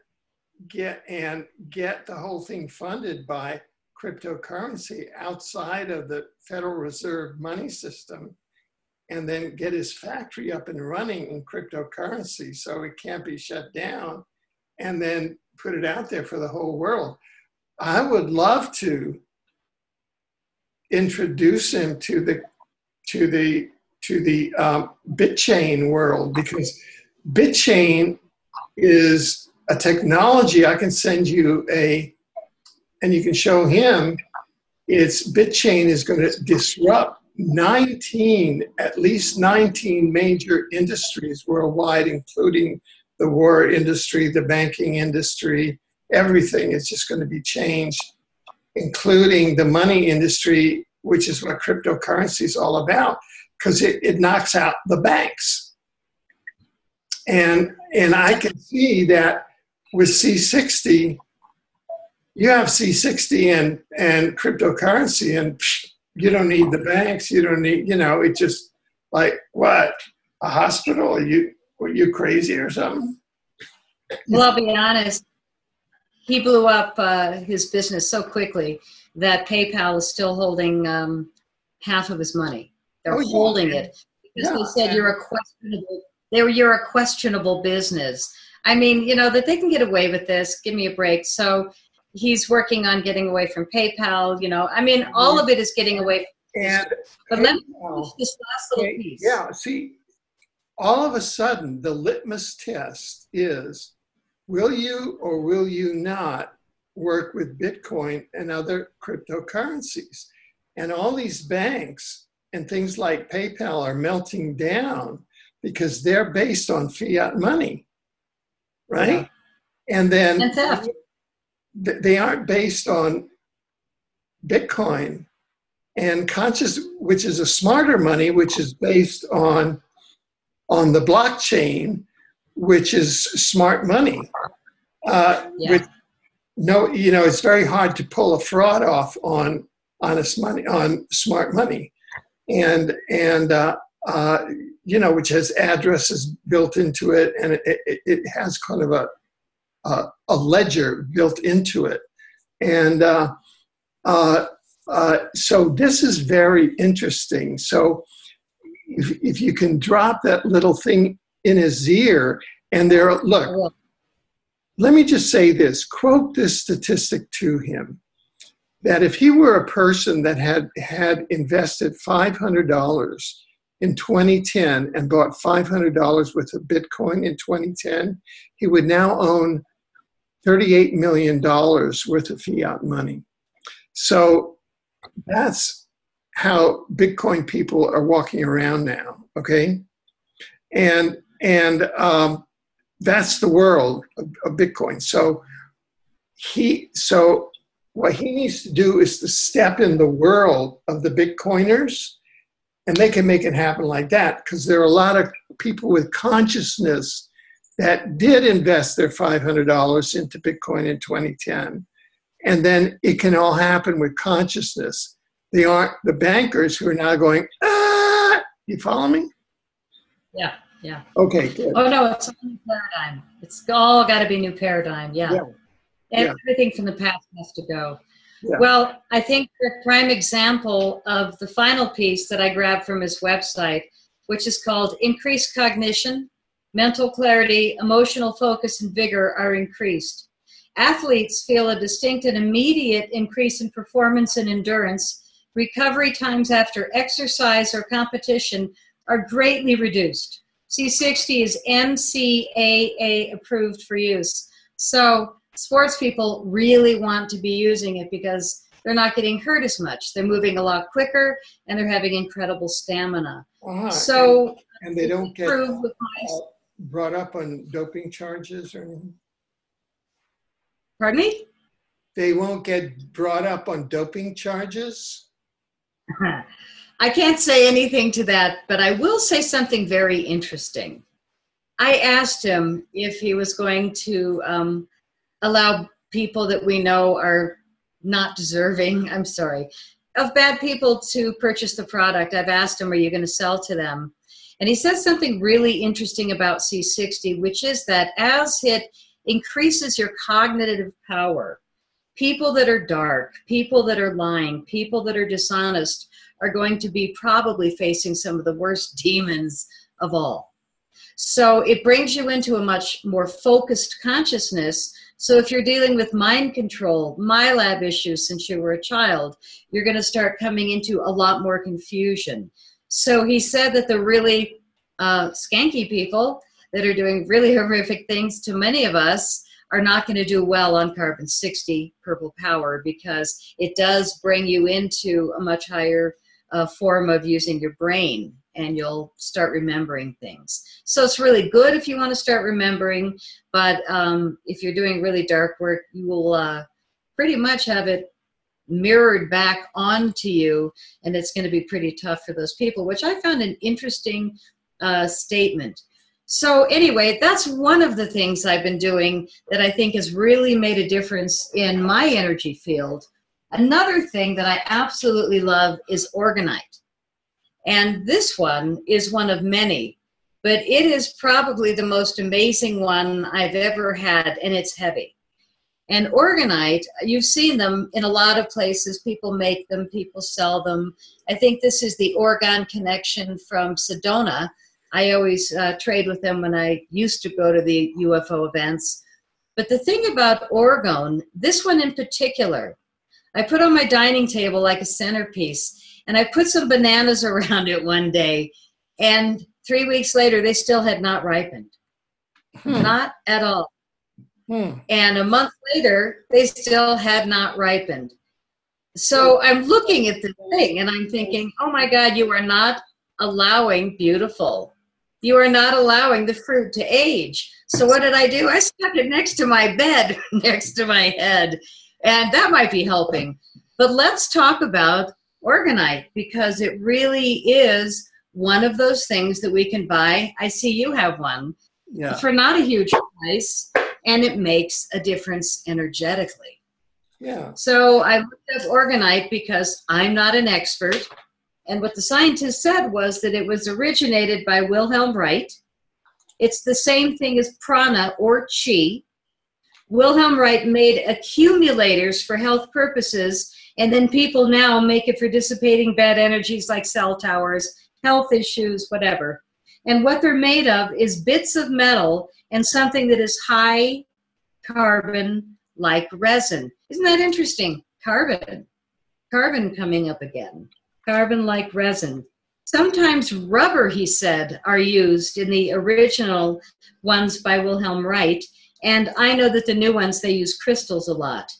the whole thing funded by cryptocurrency outside of the Federal Reserve money system, and then get his factory up and running in cryptocurrency so it can't be shut down, and then put it out there for the whole world. I would love to introduce him to the BitChain world, because BitChain is a technology. I can send you and you can show him. BitChain is going to disrupt at least 19 major industries worldwide, including the war industry, the banking industry, everything is just going to be changed, including the money industry, which is what cryptocurrency is all about, because it knocks out the banks. And I can see that with C60, you have C60 and cryptocurrency, and you don't need the banks. You don't need, you know, it just like, what, a hospital? Were you crazy or something? well, I'll be honest. He blew up his business so quickly that PayPal is still holding half of his money. They're holding it because they said you're a questionable business. I mean, you know, that they can get away with this. Give me a break. So he's working on getting away from PayPal. You know, I mean, all of it is getting away. But let me finish this last little piece. Yeah. See, all of a sudden, the litmus test is, will you or will you not work with Bitcoin and other cryptocurrencies? And all these banks and things like PayPal are melting down because they're based on fiat money, right? Yeah. And then they aren't based on Bitcoin and which is a smarter money, which is based on the blockchain, which is smart money. With you know, it's very hard to pull a fraud off on honest money, on smart money, and you know, which has addresses built into it, and it has kind of a ledger built into it, and so this is very interesting. So if you can drop that little thing in his ear, and look, let me just say this, quote this statistic to him, that if he were a person that had invested $500 in 2010 and bought $500 worth of Bitcoin in 2010, he would now own $38 million worth of fiat money. So that's how Bitcoin people are walking around now, okay? And that's the world of Bitcoin. So what he needs to do is to step in the world of the Bitcoiners, and they can make it happen like that, because there are a lot of people with consciousness that did invest their $500 into Bitcoin in 2010. And then it can all happen with consciousness. They aren't the bankers who are now going, ah, you follow me? Yeah. Yeah. Okay, good. Oh, no, it's a new paradigm. It's all got to be new paradigm. Yeah. And everything from the past has to go. Yeah. Well, I think the prime example of the final piece that I grabbed from his website, which is called Increased Cognition, Mental Clarity, Emotional Focus, and Vigor are increased. Athletes feel a distinct and immediate increase in performance and endurance. Recovery times after exercise or competition are greatly reduced. C60 is NCAA approved for use. So sports people really want to be using it because they're not getting hurt as much. They're moving a lot quicker and they're having incredible stamina. So and they don't get brought up on doping charges or anything? Pardon me? They won't get brought up on doping charges? I can't say anything to that, but I will say something very interesting. I asked him if he was going to allow people that we know are not deserving, I'm sorry, of bad people to purchase the product. I've asked him, are you going to sell to them? And he says something really interesting about C60, which is that as it increases your cognitive power, people that are dark, people that are lying, people that are dishonest are going to be probably facing some of the worst demons of all. So it brings you into a much more focused consciousness. So if you're dealing with mind control, MyLab issues since you were a child, you're going to start coming into a lot more confusion. So he said that the really skanky people that are doing really horrific things to many of us are not going to do well on carbon 60 purple power because it does bring you into a much higher form of using your brain, and you'll start remembering things. So it's really good if you want to start remembering, but if you're doing really dark work, you will pretty much have it mirrored back onto you, and it's going to be pretty tough for those people, which I found an interesting statement. So anyway, that's one of the things I've been doing that I think has really made a difference in my energy field. Another thing that I absolutely love is Orgonite. And this one is one of many, but it is probably the most amazing one I've ever had, and it's heavy. And Orgonite, you've seen them in a lot of places. People make them, people sell them. I think this is the Oregon Connection from Sedona. I always trade with them when I used to go to the UFO events. But the thing about Orgone, this one in particular, I put on my dining table like a centerpiece, and I put some bananas around it one day, and 3 weeks later, they still had not ripened. Not at all. And a month later, they still had not ripened. So I'm looking at the thing, and I'm thinking, oh my God, you are not allowing beautiful. You are not allowing the fruit to age. So what did I do? I stuck it next to my bed, next to my head. And that might be helping. But let's talk about Orgonite, because it really is one of those things that we can buy. I see you have one for not a huge price, and it makes a difference energetically. Yeah. So I looked up Orgonite because I'm not an expert. And what the scientists said was that it was originated by Wilhelm Reich. It's the same thing as prana or chi. Wilhelm Reich made accumulators for health purposes, and then people now make it for dissipating bad energies like cell towers, health issues, whatever. And what they're made of is bits of metal and something that is high carbon like resin. Isn't that interesting? Carbon coming up again. Carbon like resin. Sometimes rubber, he said, are used in the original ones by Wilhelm Reich. And I know that the new ones, they use crystals a lot.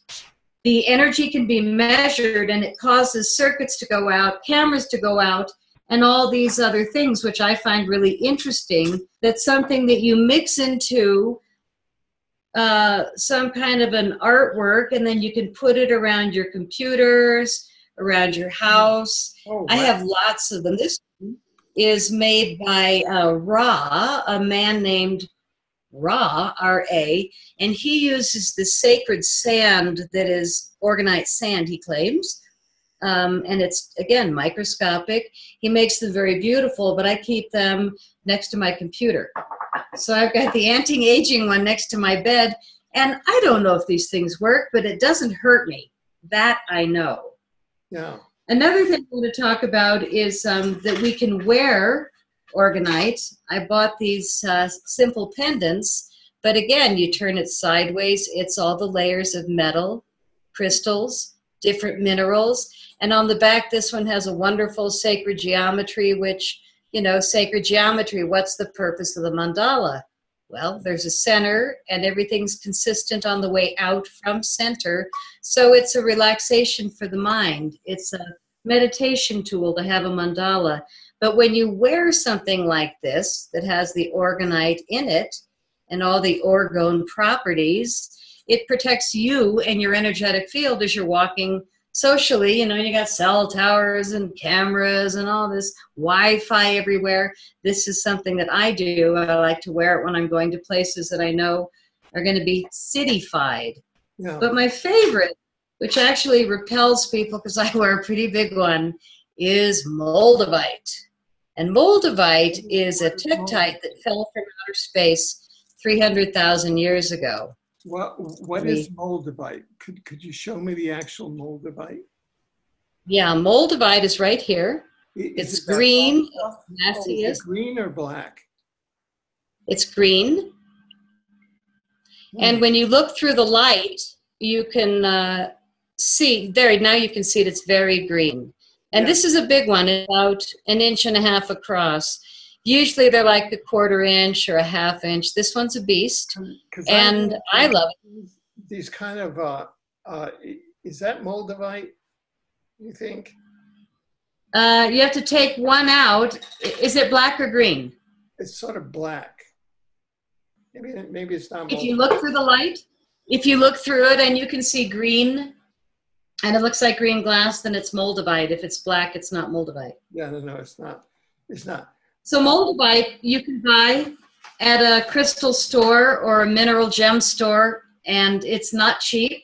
The energy can be measured, and it causes circuits to go out, cameras to go out, and all these other things, which I find really interesting. That's something that you mix into some kind of an artwork, and then you can put it around your computers, around your house. Oh, wow. I have lots of them. This is made by Ra, a man named Ra, R-A, and he uses the sacred sand that is Orgonite sand, he claims. And it's, again, microscopic. He makes them very beautiful, but I keep them next to my computer. So I've got the anti-aging one next to my bed, and I don't know if these things work, but it doesn't hurt me. That I know. Yeah. Another thing I want to talk about is that we can wear orgonite. I bought these simple pendants, but again, you turn it sideways. It's all the layers of metal, crystals, different minerals. And on the back, this one has a wonderful sacred geometry, which, you know, sacred geometry, what's the purpose of the mandala? Well, there's a center and everything's consistent on the way out from center. So it's a relaxation for the mind. It's a meditation tool to have a mandala. But when you wear something like this that has the orgonite in it and all the orgone properties, it protects you and your energetic field as you're walking socially. You know, you got cell towers and cameras and all this Wi-Fi everywhere. This is something that I do. I like to wear it when I'm going to places that I know are going to be cityfied. Yeah. But my favorite, which actually repels people because I wear a pretty big one, is moldavite. And moldavite is a tektite that fell from outer space 300,000 years ago. What is moldavite? Could you show me the actual moldavite? Yeah, moldavite is right here. It's green. Is it green or black? It's green. And when you look through the light, you can see, there, now you can see it's very green. And this is a big one, about 1.5 inches across. Usually they're like a 1/4 inch or a 1/2 inch. This one's a beast, and I love it. These kind of, is that moldavite, you think? You have to take one out. Is it black or green? It's sort of black. Maybe it's not moldavite. If you look through the light, if you look through it and you can see green, and it looks like green glass, then it's moldavite. If it's black, it's not moldavite. Yeah, no, it's not. It's not. So moldavite you can buy at a crystal store or a mineral gem store, and it's not cheap,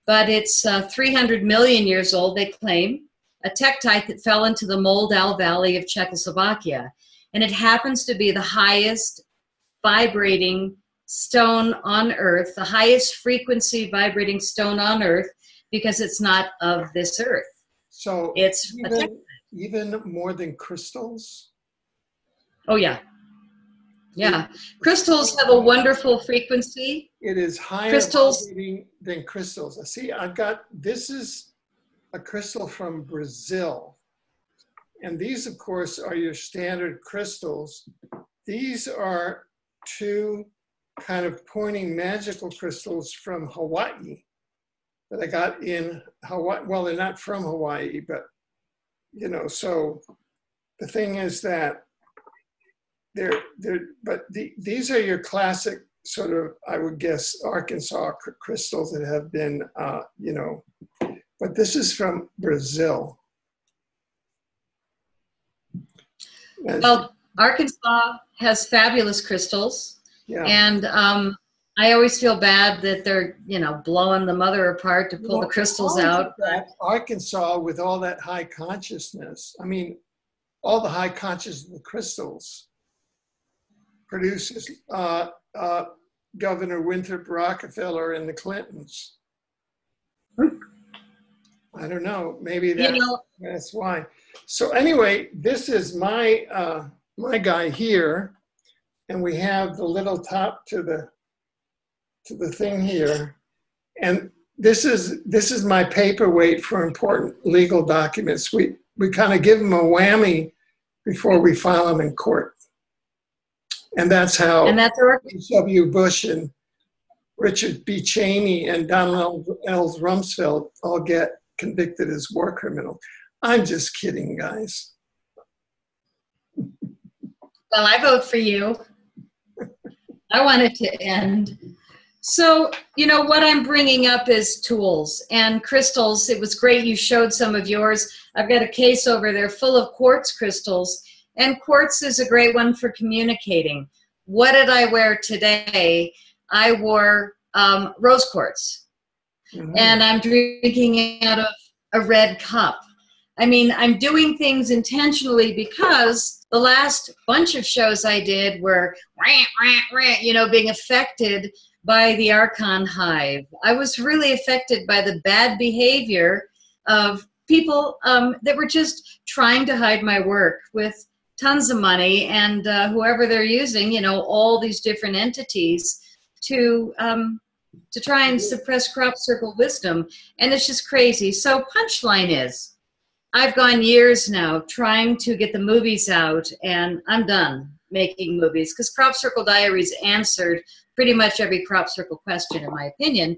but it's 300 million years old, they claim, a tektite that fell into the Moldau Valley of Czechoslovakia. And it happens to be the highest vibrating stone on Earth, the highest frequency vibrating stone on Earth, because it's not of this Earth. So it's even more than crystals? Oh, yeah. Yeah. Crystals have a wonderful frequency. It is higher than crystals. See, this is a crystal from Brazil. And these, of course, are your standard crystals. These are 2 kind of pointing magical crystals from Hawaii that I got in Hawaii. Well, they're not from Hawaii, but, you know, so the thing is that these are your classic sort of, I would guess, Arkansas crystals that have been, you know, but this is from Brazil. Well, Arkansas has fabulous crystals. Yeah. And I always feel bad that they're, you know, blowing the mother apart to pull the crystals out. Arkansas, with all that high consciousness, I mean, all the high consciousness of the crystals produces Governor Winthrop Rockefeller and the Clintons. I don't know. Maybe that's why. So anyway, this is my my guy here, and we have the little top to the thing here, and this is my paperweight for important legal documents. We kind of give them a whammy before we file them in court, and that's how W. Bush and Richard B. Cheney and Donald L. Rumsfeld all get convicted as war criminals. I'm just kidding, guys. Well, I vote for you. I want it to end. So, you know, what I'm bringing up is tools and crystals. It was great you showed some of yours. I've got a case over there full of quartz crystals, and quartz is a great one for communicating. What did I wear today? I wore rose quartz, and I'm drinking out of a red cup. I mean, I'm doing things intentionally because the last bunch of shows I did were, you know, being affected by the Archon Hive. I was really affected by the bad behavior of people that were just trying to hide my work with tons of money, and whoever they're using, you know, all these different entities to try and suppress crop circle wisdom. And it's just crazy. So punchline is, I've gone years now trying to get the movies out, and I'm done making movies because Crop Circle Diaries answered pretty much every crop circle question, in my opinion.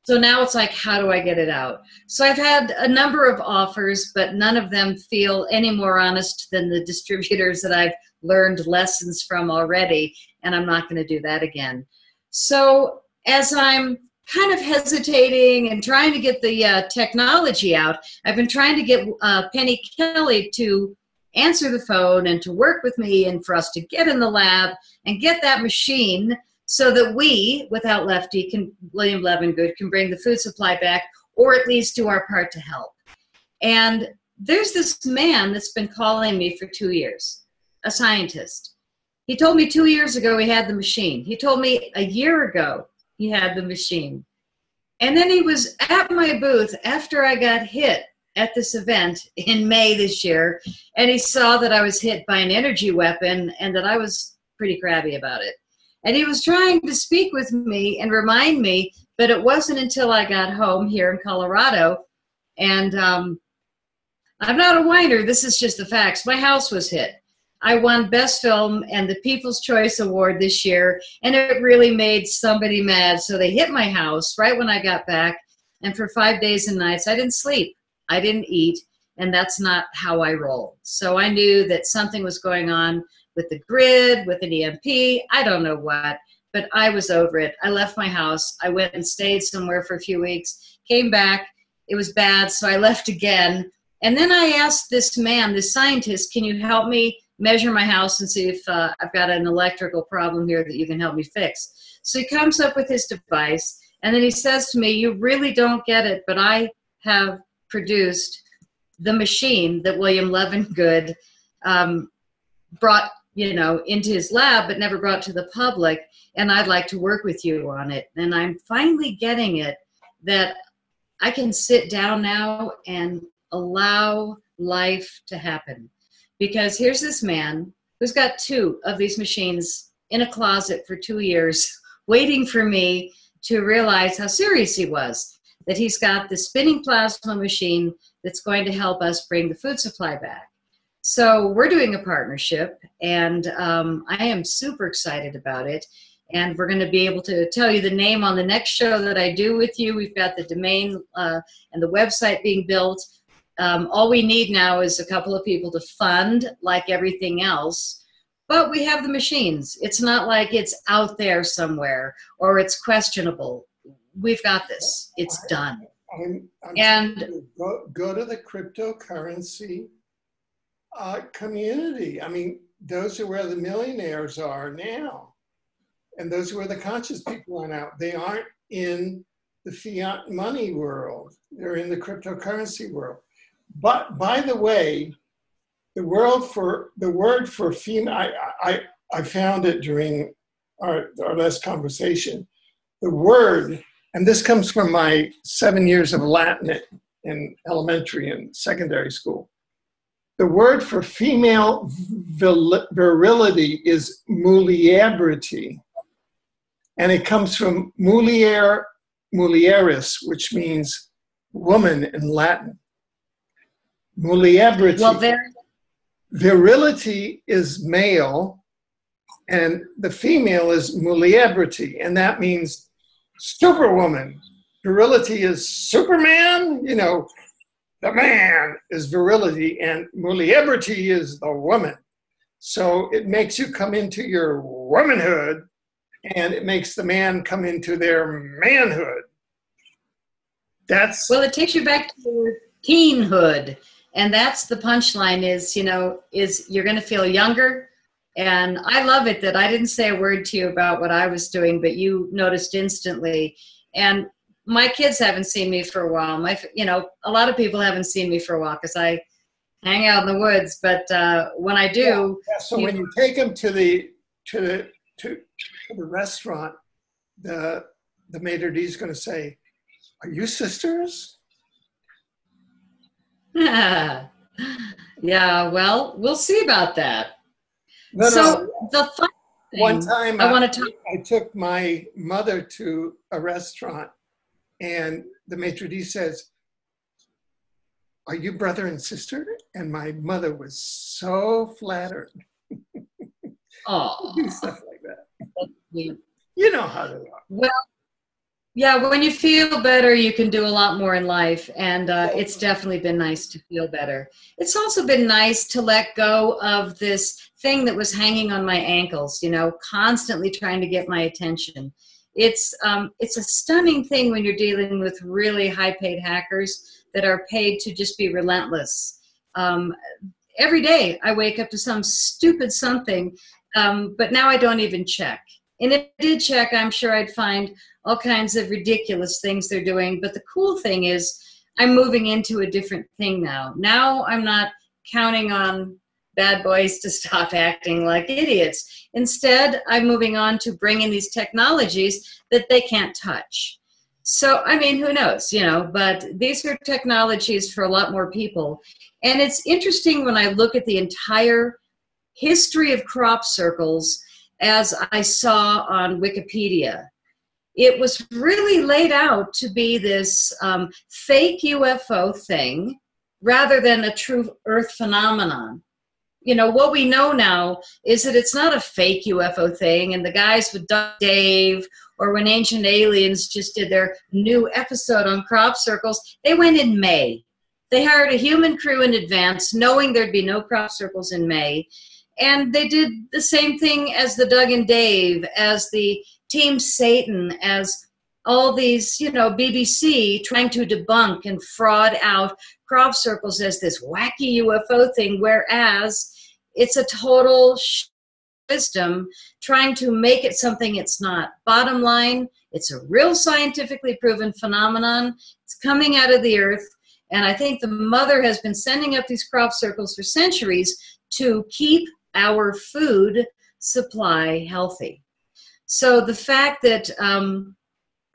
So now it's like, how do I get it out? So I've had a number of offers, but none of them feel any more honest than the distributors that I've learned lessons from already, and I'm not going to do that again. So as I'm kind of hesitating and trying to get the technology out, I've been trying to get Penny Kelly to answer the phone and to work with me and for us to get in the lab and get that machine so that we, without Lefty, William Levengood, can bring the food supply back, or at least do our part to help. And there's this man that's been calling me for 2 years, a scientist. He told me 2 years ago he had the machine. He told me a year ago he had the machine. And then he was at my booth after I got hit at this event in May this year, and he saw that I was hit by an energy weapon and that I was pretty crabby about it. And he was trying to speak with me and remind me, but it wasn't until I got home here in Colorado. And I'm not a whiner, this is just the facts. My house was hit. I won Best Film and the People's Choice Award this year, and it really made somebody mad. So they hit my house right when I got back, and for 5 days and nights, I didn't sleep. I didn't eat, and that's not how I roll. So I knew that something was going on with the grid, with an EMP, I don't know what, but I was over it. I left my house. I went and stayed somewhere for a few weeks, came back. It was bad, so I left again. And then I asked this man, this scientist, can you help me measure my house and see if I've got an electrical problem here that you can help me fix? So he comes up with his device, and then he says to me, you really don't get it, but I have produced the machine that William Levengood brought, you know, into his lab, but never brought to the public, and I'd like to work with you on it. And I'm finally getting it, that I can sit down now and allow life to happen. Because here's this man who's got 2 of these machines in a closet for 2 years, waiting for me to realize how serious he was, that he's got the spinning plasma machine that's going to help us bring the food supply back. So we're doing a partnership, and I am super excited about it. And we're going to be able to tell you the name on the next show that I do with you. We've got the domain and the website being built. All we need now is a couple of people to fund, like everything else. But we have the machines. It's not like it's out there somewhere or it's questionable. We've got this. It's done. And go to the cryptocurrency community. I mean, those are where the millionaires are now. And those are where the conscious people are now. They aren't in the fiat money world. They're in the cryptocurrency world. But by the way, the word for female, I found it during our last conversation. The word, and this comes from my 7 years of Latin in elementary and secondary school. The word for female virility is muliebrity. And it comes from mulieris, which means woman in Latin. Muliebrity. Well, virility is male, and the female is muliebrity, and that means superwoman. Virility is Superman, you know, the man is virility, and muliebrity is the woman. So it makes you come into your womanhood, and it makes the man come into their manhood. Well, it takes you back to your teenhood. And that's the punchline is, you know, is you're going to feel younger. And I love it that I didn't say a word to you about what I was doing, but you noticed instantly. And my kids haven't seen me for a while. You know, a lot of people haven't seen me for a while because I hang out in the woods. But when I do. Yeah. So when you take them to the restaurant, the maitre d' is going to say, "Are you sisters?" Yeah, well, we'll see about that. No, So no. the fun One thing time I want to talk. I took my mother to a restaurant, and the maitre d' says, "Are you brother and sister?" And my mother was so flattered. Oh, Do stuff like that. You know how they are. well, yeah, when you feel better, you can do a lot more in life. And it's definitely been nice to feel better. It's also been nice to let go of this thing that was hanging on my ankles, you know, constantly trying to get my attention. It's a stunning thing when you're dealing with really high-paid hackers that are paid to just be relentless. Every day I wake up to some stupid something, but now I don't even check. And if I did check, I'm sure I'd find all kinds of ridiculous things they're doing. But the cool thing is I'm moving into a different thing now. Now I'm not counting on bad boys to stop acting like idiots. Instead, I'm moving on to bringing these technologies that they can't touch. So, I mean, who knows, you know, but these are technologies for a lot more people. And it's interesting when I look at the entire history of crop circles as I saw on Wikipedia. It was really laid out to be this fake UFO thing rather than a true Earth phenomenon. You know, what we know now is that it's not a fake UFO thing, and the guys with Dave or when Ancient Aliens just did their new episode on crop circles, they went in May. They hired a human crew in advance, knowing there'd be no crop circles in May. And they did the same thing as the Doug and Dave, as the Team Satan, as all these, you know, BBC trying to debunk and fraud out crop circles as this wacky UFO thing, whereas it's a total wisdom trying to make it something it's not. Bottom line, it's a real scientifically proven phenomenon. It's coming out of the earth. And I think the mother has been sending up these crop circles for centuries to keep our food supply healthy. So the fact that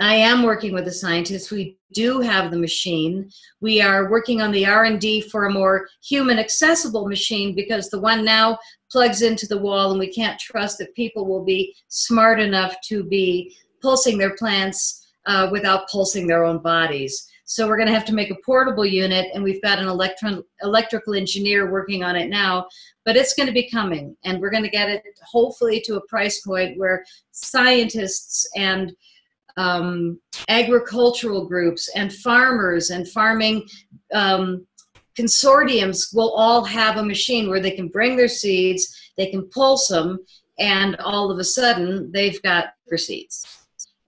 I am working with a scientist, we do have the machine. We are working on the R&D for a more human accessible machine because the one now plugs into the wall and we can't trust that people will be smart enough to be pulsing their plants without pulsing their own bodies. So we're going to have to make a portable unit, and we've got an electrical engineer working on it now, but it's going to be coming, and we're going to get it hopefully to a price point where scientists and agricultural groups and farmers and farming consortiums will all have a machine where they can bring their seeds, they can pulse them, and all of a sudden they've got super seeds.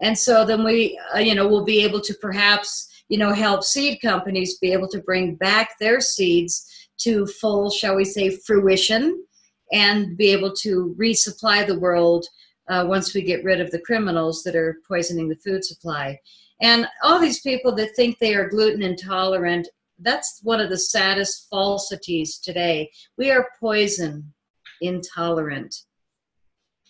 And so then we, we'll be able to perhaps, help seed companies be able to bring back their seeds to full, shall we say, fruition, and be able to resupply the world once we get rid of the criminals that are poisoning the food supply. And all these people that think they are gluten intolerant, that's one of the saddest falsities today. We are poison intolerant.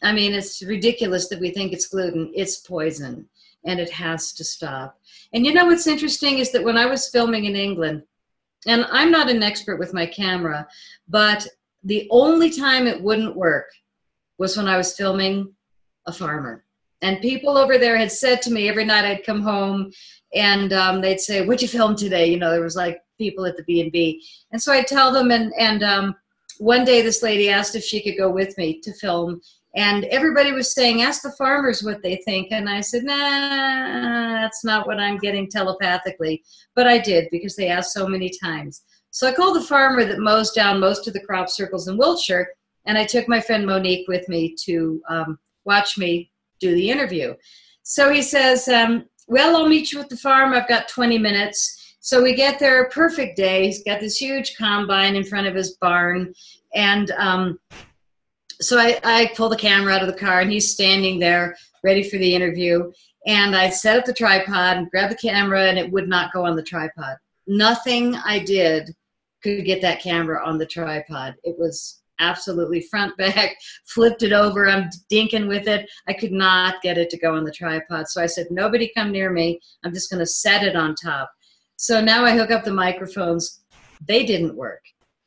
I mean, it's ridiculous that we think it's gluten. It's poison, and it has to stop. And you know what's interesting is that when I was filming in England, and I'm not an expert with my camera, but the only time it wouldn't work was when I was filming a farmer. And people over there had said to me every night I'd come home, and they'd say, "What'd you film today?" There was like people at the B&B. And so I'd tell them, and one day this lady asked if she could go with me to film. And everybody was saying, "Ask the farmers what they think." And I said, "Nah, that's not what I'm getting telepathically." But I did, because they asked so many times. So I called the farmer that mows down most of the crop circles in Wiltshire, and I took my friend Monique with me to watch me do the interview. So he says, "Well, I'll meet you at the farm. I've got 20 minutes. So we get there, a perfect day. He's got this huge combine in front of his barn. And so I pull the camera out of the car, and he's standing there ready for the interview. And I set up the tripod and grabbed the camera, and it would not go on the tripod. Nothing I did could get that camera on the tripod. It was absolutely front, back, flipped it over. I'm dinking with it. I could not get it to go on the tripod. So I said, nobody come near me. I'm just going to set it on top. So now I hook up the microphones. They didn't work.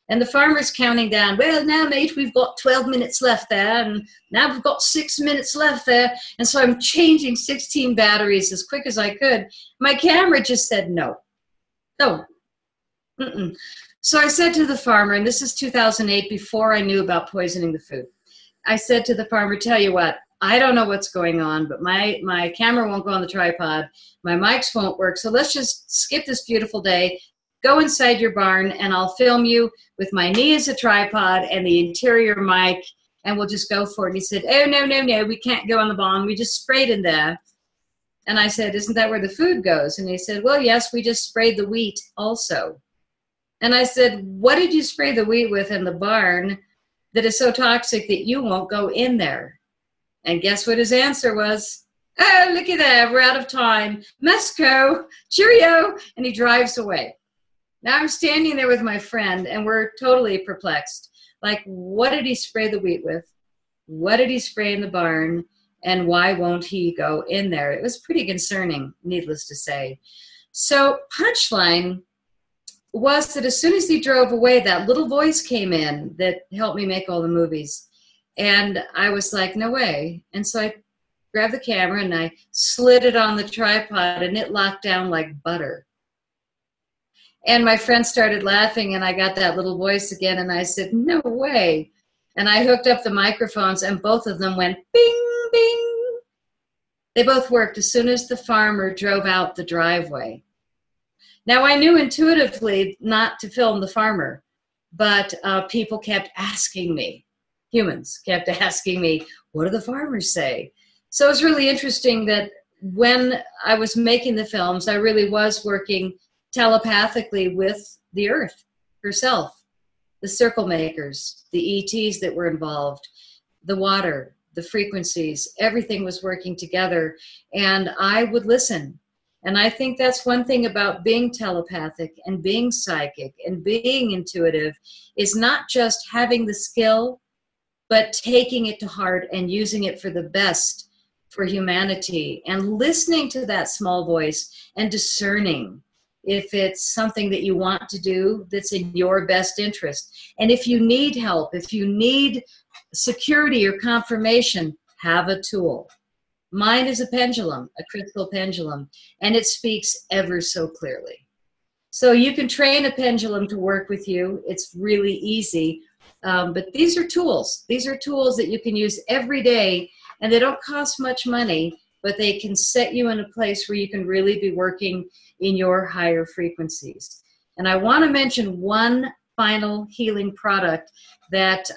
And the farmer's counting down, well, now, mate, we've got 12 minutes left there, and now we've got 6 minutes left there. And so I'm changing 16 batteries as quick as I could. My camera just said no. No. Mm-mm. So I said to the farmer, and this is 2008, before I knew about poisoning the food. I said to the farmer, tell you what, I don't know what's going on, but my camera won't go on the tripod. My mics won't work. So let's just skip this beautiful day. Go inside your barn, and I'll film you with my knee as a tripod and the interior mic, and we'll just go for it. And he said, oh, no, no, no, we can't go on the barn. We just sprayed in there. And I said, isn't that where the food goes? And he said, well, yes, we just sprayed the wheat also. And I said, what did you spray the wheat with in the barn that is so toxic that you won't go in there? And guess what his answer was? Oh, looky there, we're out of time. Mesco, cheerio. And he drives away. Now I'm standing there with my friend, and we're totally perplexed. Like, what did he spray the wheat with? What did he spray in the barn? And why won't he go in there? It was pretty concerning, needless to say. So punchline was that as soon as he drove away, that little voice came in that helped me make all the movies. And I was like, no way. And so I grabbed the camera and I slid it on the tripod, and it locked down like butter. And my friend started laughing, and I got that little voice again, and I said, no way. And I hooked up the microphones, and both of them went bing, bing. They both worked as soon as the farmer drove out the driveway. Now, I knew intuitively not to film the farmer, but people kept asking me, humans kept asking me, what do the farmers say? So it was really interesting that when I was making the films, I really was working telepathically with the earth herself, the circle makers, the ETs that were involved, the water, the frequencies, everything was working together, and I would listen. And I think that's one thing about being telepathic and being psychic and being intuitive, is not just having the skill, but taking it to heart and using it for the best for humanity, and listening to that small voice and discerning if it's something that you want to do that's in your best interest. And if you need help, if you need security or confirmation, have a tool. Mine is a pendulum, a crystal pendulum, and it speaks ever so clearly. So you can train a pendulum to work with you. It's really easy. But these are tools. These are tools that you can use every day, and they don't cost much money, but they can set you in a place where you can really be working in your higher frequencies. And I want to mention one final healing product that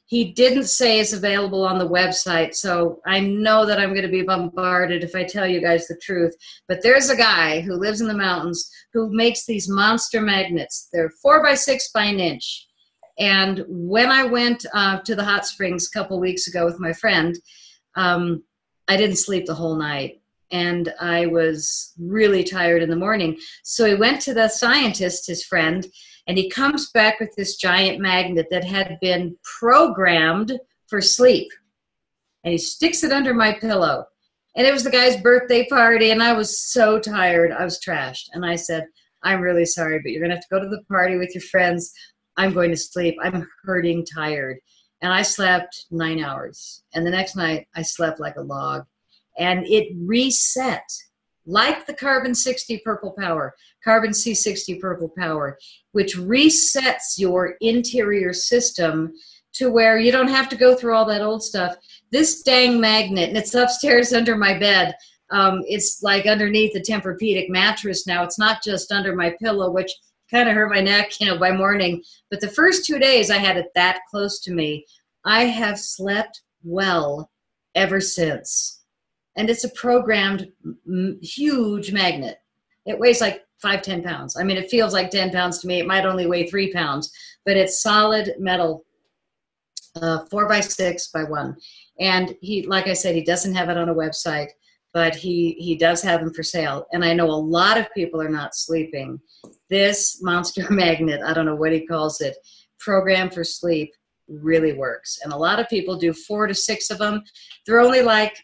he didn't say is available on the website, so I know that I'm going to be bombarded if I tell you guys the truth. But there's a guy who lives in the mountains who makes these monster magnets. They're 4 by 6 by an inch. And when I went to the hot springs a couple weeks ago with my friend, I didn't sleep the whole night, and I was really tired in the morning. So he went to the scientist, his friend, and he comes back with this giant magnet that had been programmed for sleep. And he sticks it under my pillow. And it was the guy's birthday party, and I was so tired. I was trashed. And I said, I'm really sorry, but you're going to have to go to the party with your friends. I'm going to sleep. I'm hurting tired. And I slept 9 hours. And the next night, I slept like a log. And it reset, like the carbon-60 purple power, carbon C60 purple power, which resets your interior system to where you don't have to go through all that old stuff. This dang magnet, and it's upstairs under my bed. It's like underneath the Tempur-Pedic mattress now. It's not just under my pillow, which kind of hurt my neck, by morning. But the first 2 days I had it that close to me. I have slept well ever since. And it's a programmed huge magnet. It weighs like 5-10 pounds. I mean, it feels like 10 pounds to me. It might only weigh 3 pounds, but it's solid metal, 4 by 6 by 1. And he, like I said, he doesn't have it on a website, but he does have them for sale. And I know a lot of people are not sleeping. This monster magnet, I don't know what he calls it, program for sleep really works. And a lot of people do 4 to 6 of them. They're only like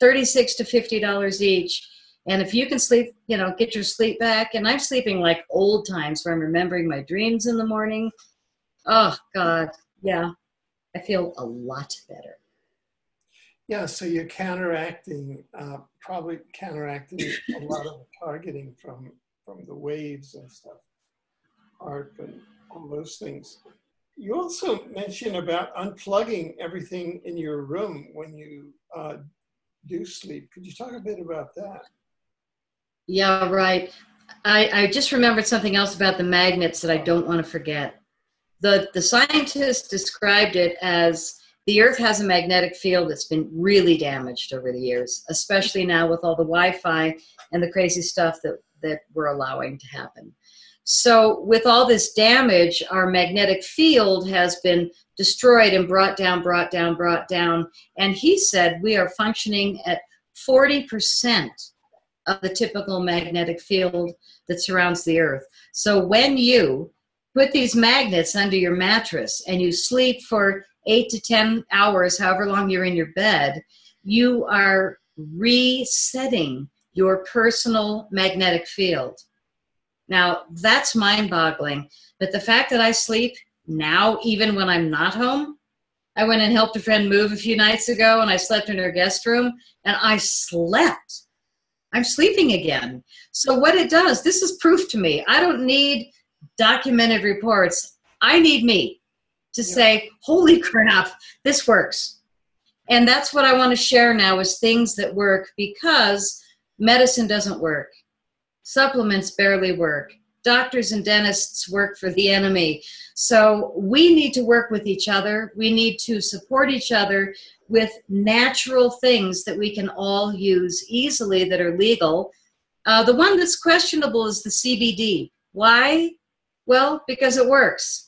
$36 to $50 each. And if you can sleep, you know, get your sleep back. And I'm sleeping like old times where I'm remembering my dreams in the morning. Oh, God. Yeah. I feel a lot better. Yeah, so you're counteracting, probably counteracting a lot of the targeting from the waves and stuff, ARP and all those things. You also mentioned about unplugging everything in your room when you do sleep. Could you talk a bit about that? Yeah, right. I just remembered something else about the magnets that I don't want to forget. The scientists described it as the Earth has a magnetic field that's been really damaged over the years, especially now with all the Wi-Fi and the crazy stuff that we're allowing to happen. So with all this damage, our magnetic field has been destroyed and brought down. And he said we are functioning at 40% of the typical magnetic field that surrounds the Earth. So when you put these magnets under your mattress and you sleep for 8 to 10 hours, however long you're in your bed, you are resetting your personal magnetic field. Now, that's mind-boggling. But the fact that I sleep now, even when I'm not home, I went and helped a friend move a few nights ago, and I slept in her guest room, and I slept. I'm sleeping again. So what it does, this is proof to me. I don't need documented reports. I need me to say, holy crap, this works. And that's what I want to share now is things that work, because medicine doesn't work. Supplements barely work. Doctors and dentists work for the enemy. So we need to work with each other. We need to support each other with natural things that we can all use easily that are legal. The one that's questionable is the CBD. Why? Well, because it works.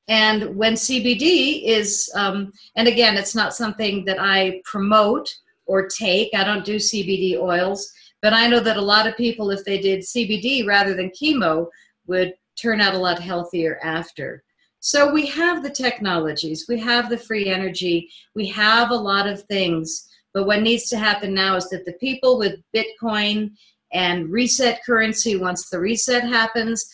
And when CBD is, and again, it's not something that I promote or take. I don't do CBD oils, but I know that a lot of people, if they did CBD rather than chemo, would turn out a lot healthier after. So we have the technologies, we have the free energy, we have a lot of things, but what needs to happen now is that the people with Bitcoin and reset currency, once the reset happens,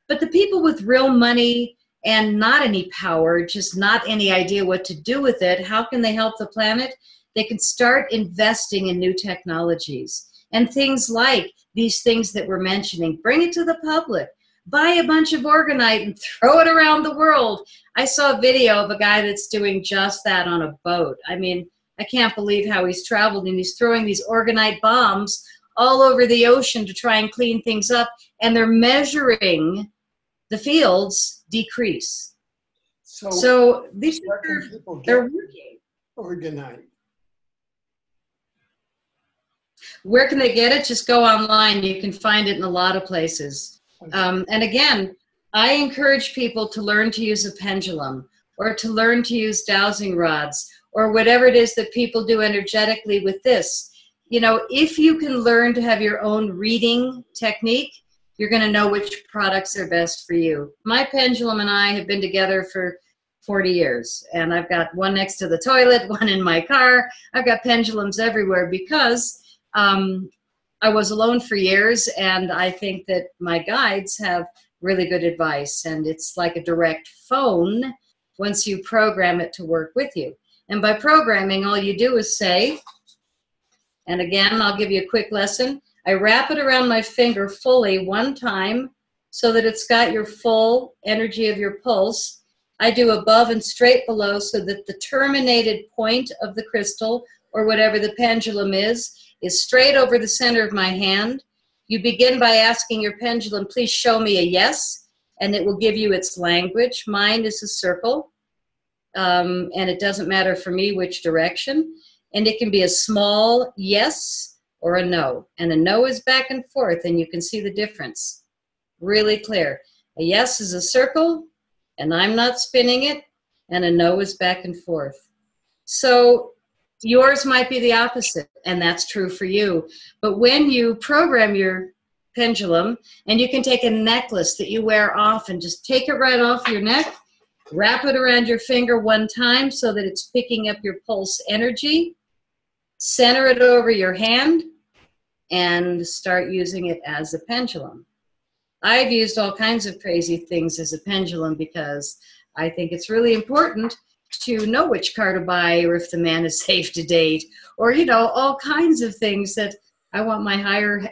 but the people with real money and not any power, just not any idea what to do with it, how can they help the planet? They can start investing in new technologies and things like these things that we're mentioning. Bring it to the public. Buy a bunch of orgonite and throw it around the world. I saw a video of a guy that's doing just that on a boat. I mean, I can't believe how he's traveled, and he's throwing these orgonite bombs all over the ocean to try and clean things up, and they're measuring the fields decrease. So these they're working. Orgonite. Where can they get it? Just go online. You can find it in a lot of places. And again, I encourage people to learn to use a pendulum or to learn to use dowsing rods or whatever it is that people do energetically with this. You know, if you can learn to have your own reading technique, you're going to know which products are best for you. My pendulum and I have been together for 40 years, and I've got one next to the toilet, one in my car. I've got pendulums everywhere because I was alone for years, and I think that my guides have really good advice, and it's like a direct phone once you program it to work with you. And by programming, all you do is say, and again, I'll give you a quick lesson. I wrap it around my finger fully one time so that it's got your full energy of your pulse. I do above and straight below so that the terminated point of the crystal or whatever the pendulum is straight over the center of my hand. You begin by asking your pendulum, please show me a yes, and it will give you its language. Mine is a circle, and it doesn't matter for me which direction. And it can be a small yes or a no. And a no is back and forth, and you can see the difference. Really clear. A yes is a circle, and I'm not spinning it, and a no is back and forth. So yours might be the opposite, and that's true for you. But when you program your pendulum, and you can take a necklace that you wear off and just take it right off your neck, wrap it around your finger one time so that it's picking up your pulse energy, center it over your hand, and start using it as a pendulum. I've used all kinds of crazy things as a pendulum because I think it's really important to know which car to buy, or if the man is safe to date, or, you know, all kinds of things that I want my higher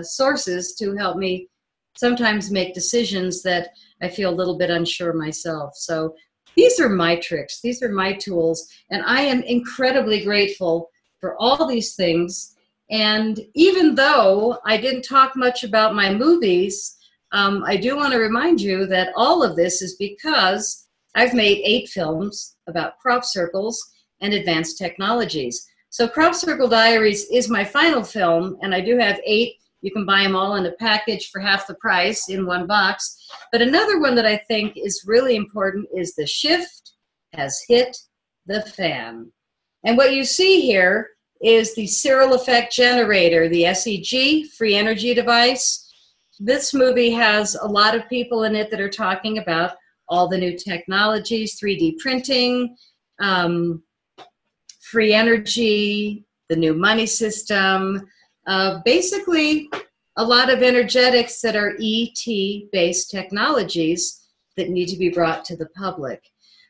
sources to help me sometimes make decisions that I feel a little bit unsure myself. So these are my tricks. These are my tools. And I am incredibly grateful for all these things. And even though I didn't talk much about my movies, I do want to remind you that all of this is because I've made 8 films about crop circles and advanced technologies. So Crop Circle Diaries is my final film, and I do have 8. You can buy them all in a package for half the price in one box. But another one that I think is really important is The Shift Has Hit the Fan. And what you see here is the Serial Effect Generator, the SEG, free energy device. This movie has a lot of people in it that are talking about all the new technologies, 3D printing, free energy, the new money system, basically a lot of energetics that are ET-based technologies that need to be brought to the public.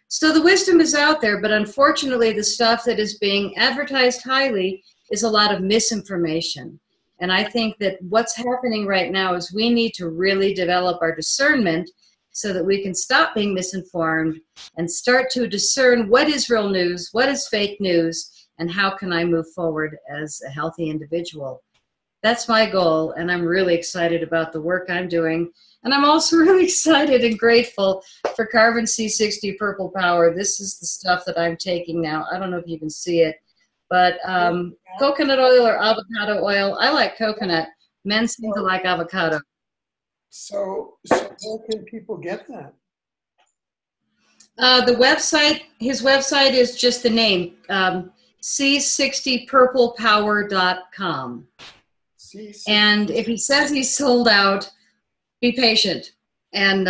So the wisdom is out there, but unfortunately the stuff that is being advertised highly is a lot of misinformation. And I think that what's happening right now is we need to really develop our discernment so that we can stop being misinformed and start to discern what is real news, what is fake news, and how can I move forward as a healthy individual. That's my goal, and I'm really excited about the work I'm doing. And I'm also really excited and grateful for Carbon C60 Purple Power. This is the stuff that I'm taking now. I don't know if you can see it, but coconut oil or avocado oil. I like coconut. Men seem to like avocado. So where can people get that? The website, his website is just the name, c60purplepower.com. And if he says he's sold out, be patient. And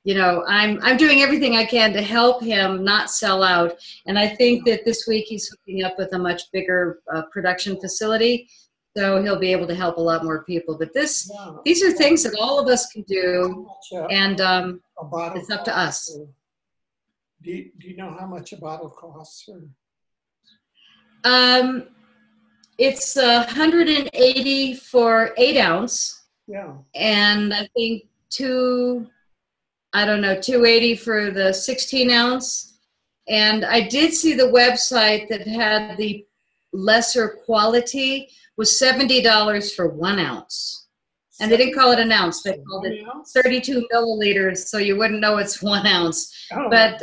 you know, I'm doing everything I can to help him not sell out. And I think that this week he's hooking up with a much bigger production facility, so he'll be able to help a lot more people. But these are things that all of us can do, and it's up to us. Do you know how much a bottle costs? Or? It's 180 for 8 ounce. Yeah. And I think 280 for the 16 ounce. And I did see the website that had the lesser quality was $70 for 1 ounce. And they didn't call it an ounce. They called it 32 milliliters, so you wouldn't know it's 1 ounce. Oh. But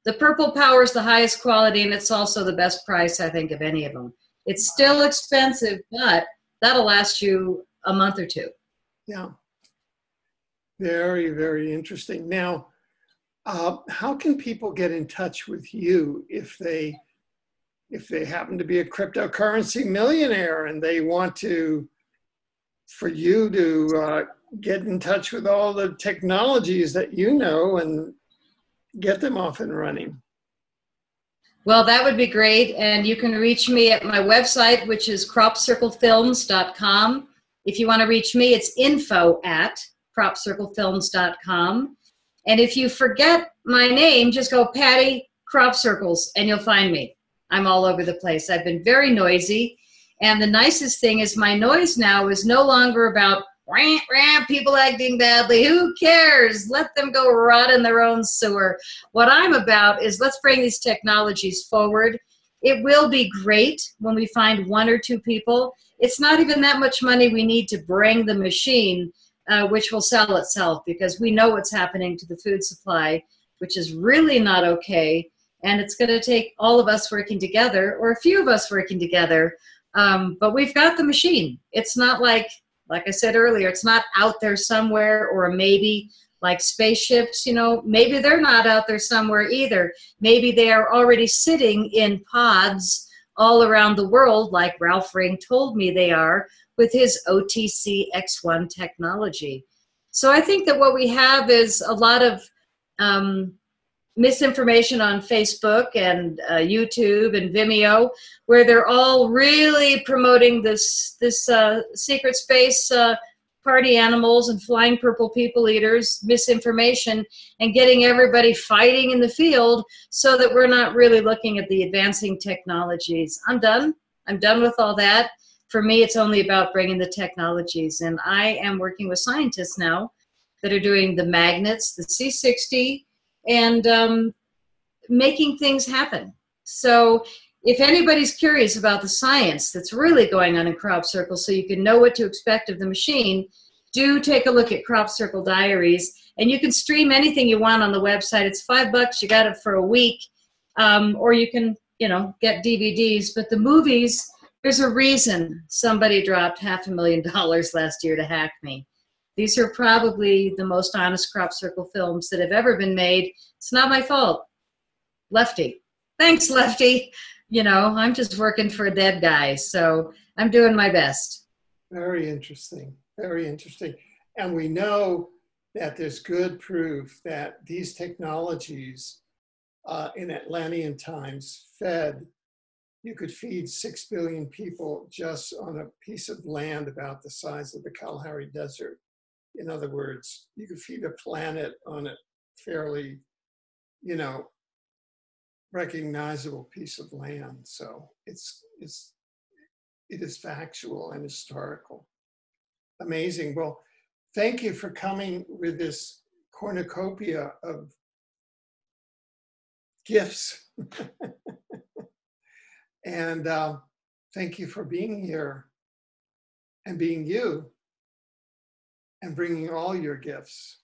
the Purple Power is the highest quality, and it's also the best price, I think, of any of them. It's still expensive, but that'll last you a month or 2. Yeah. Very, very interesting. Now, how can people get in touch with you if they happen to be a cryptocurrency millionaire and they want for you to get in touch with all the technologies that you know and get them off and running? Well, that would be great. And you can reach me at my website, which is cropcirclefilms.com. If you want to reach me, it's info@cropcirclefilms.com. And if you forget my name, just go Patty Crop Circles and you'll find me. I'm all over the place. I've been very noisy. And the nicest thing is my noise now is no longer about rant, rant, people acting badly. Who cares? Let them go rot in their own sewer. What I'm about is let's bring these technologies forward. It will be great when we find 1 or 2 people. It's not even that much money we need to bring the machine, which will sell itself, because we know what's happening to the food supply, which is really not okay. And it's going to take all of us working together, or a few of us working together. But we've got the machine. It's not like I said earlier, it's not out there somewhere, or maybe like spaceships, you know, maybe they're not out there somewhere either. Maybe they are already sitting in pods all around the world, like Ralph Ring told me they are, with his OTC X1 technology. So I think that what we have is a lot of misinformation on Facebook and YouTube and Vimeo, where they're all really promoting this secret space party animals and flying purple people eaters misinformation and getting everybody fighting in the field so that we're not really looking at the advancing technologies. I'm done. I'm done with all that. For me, it's only about bringing the technologies. And I am working with scientists now that are doing the magnets, the C60, and making things happen. So if anybody's curious about the science that's really going on in Crop Circle so you can know what to expect of the machine, do take a look at Crop Circle Diaries. And you can stream anything you want on the website. It's $5. You got it for a week. Or you can, you know, get DVDs. But the movies, there's a reason somebody dropped $500,000 last year to hack me. These are probably the most honest Crop Circle films that have ever been made. It's not my fault. Lefty. Thanks, Lefty. You know, I'm just working for a dead guy, so I'm doing my best. Very interesting. Very interesting. And we know that there's good proof that these technologies in Atlantean times you could feed 6 billion people just on a piece of land about the size of the Kalahari Desert. In other words, you could feed a planet on a fairly, you know, recognizable piece of land. So it is factual and historical. Amazing. Well, thank you for coming with this cornucopia of gifts. And thank you for being here and being you and bringing all your gifts.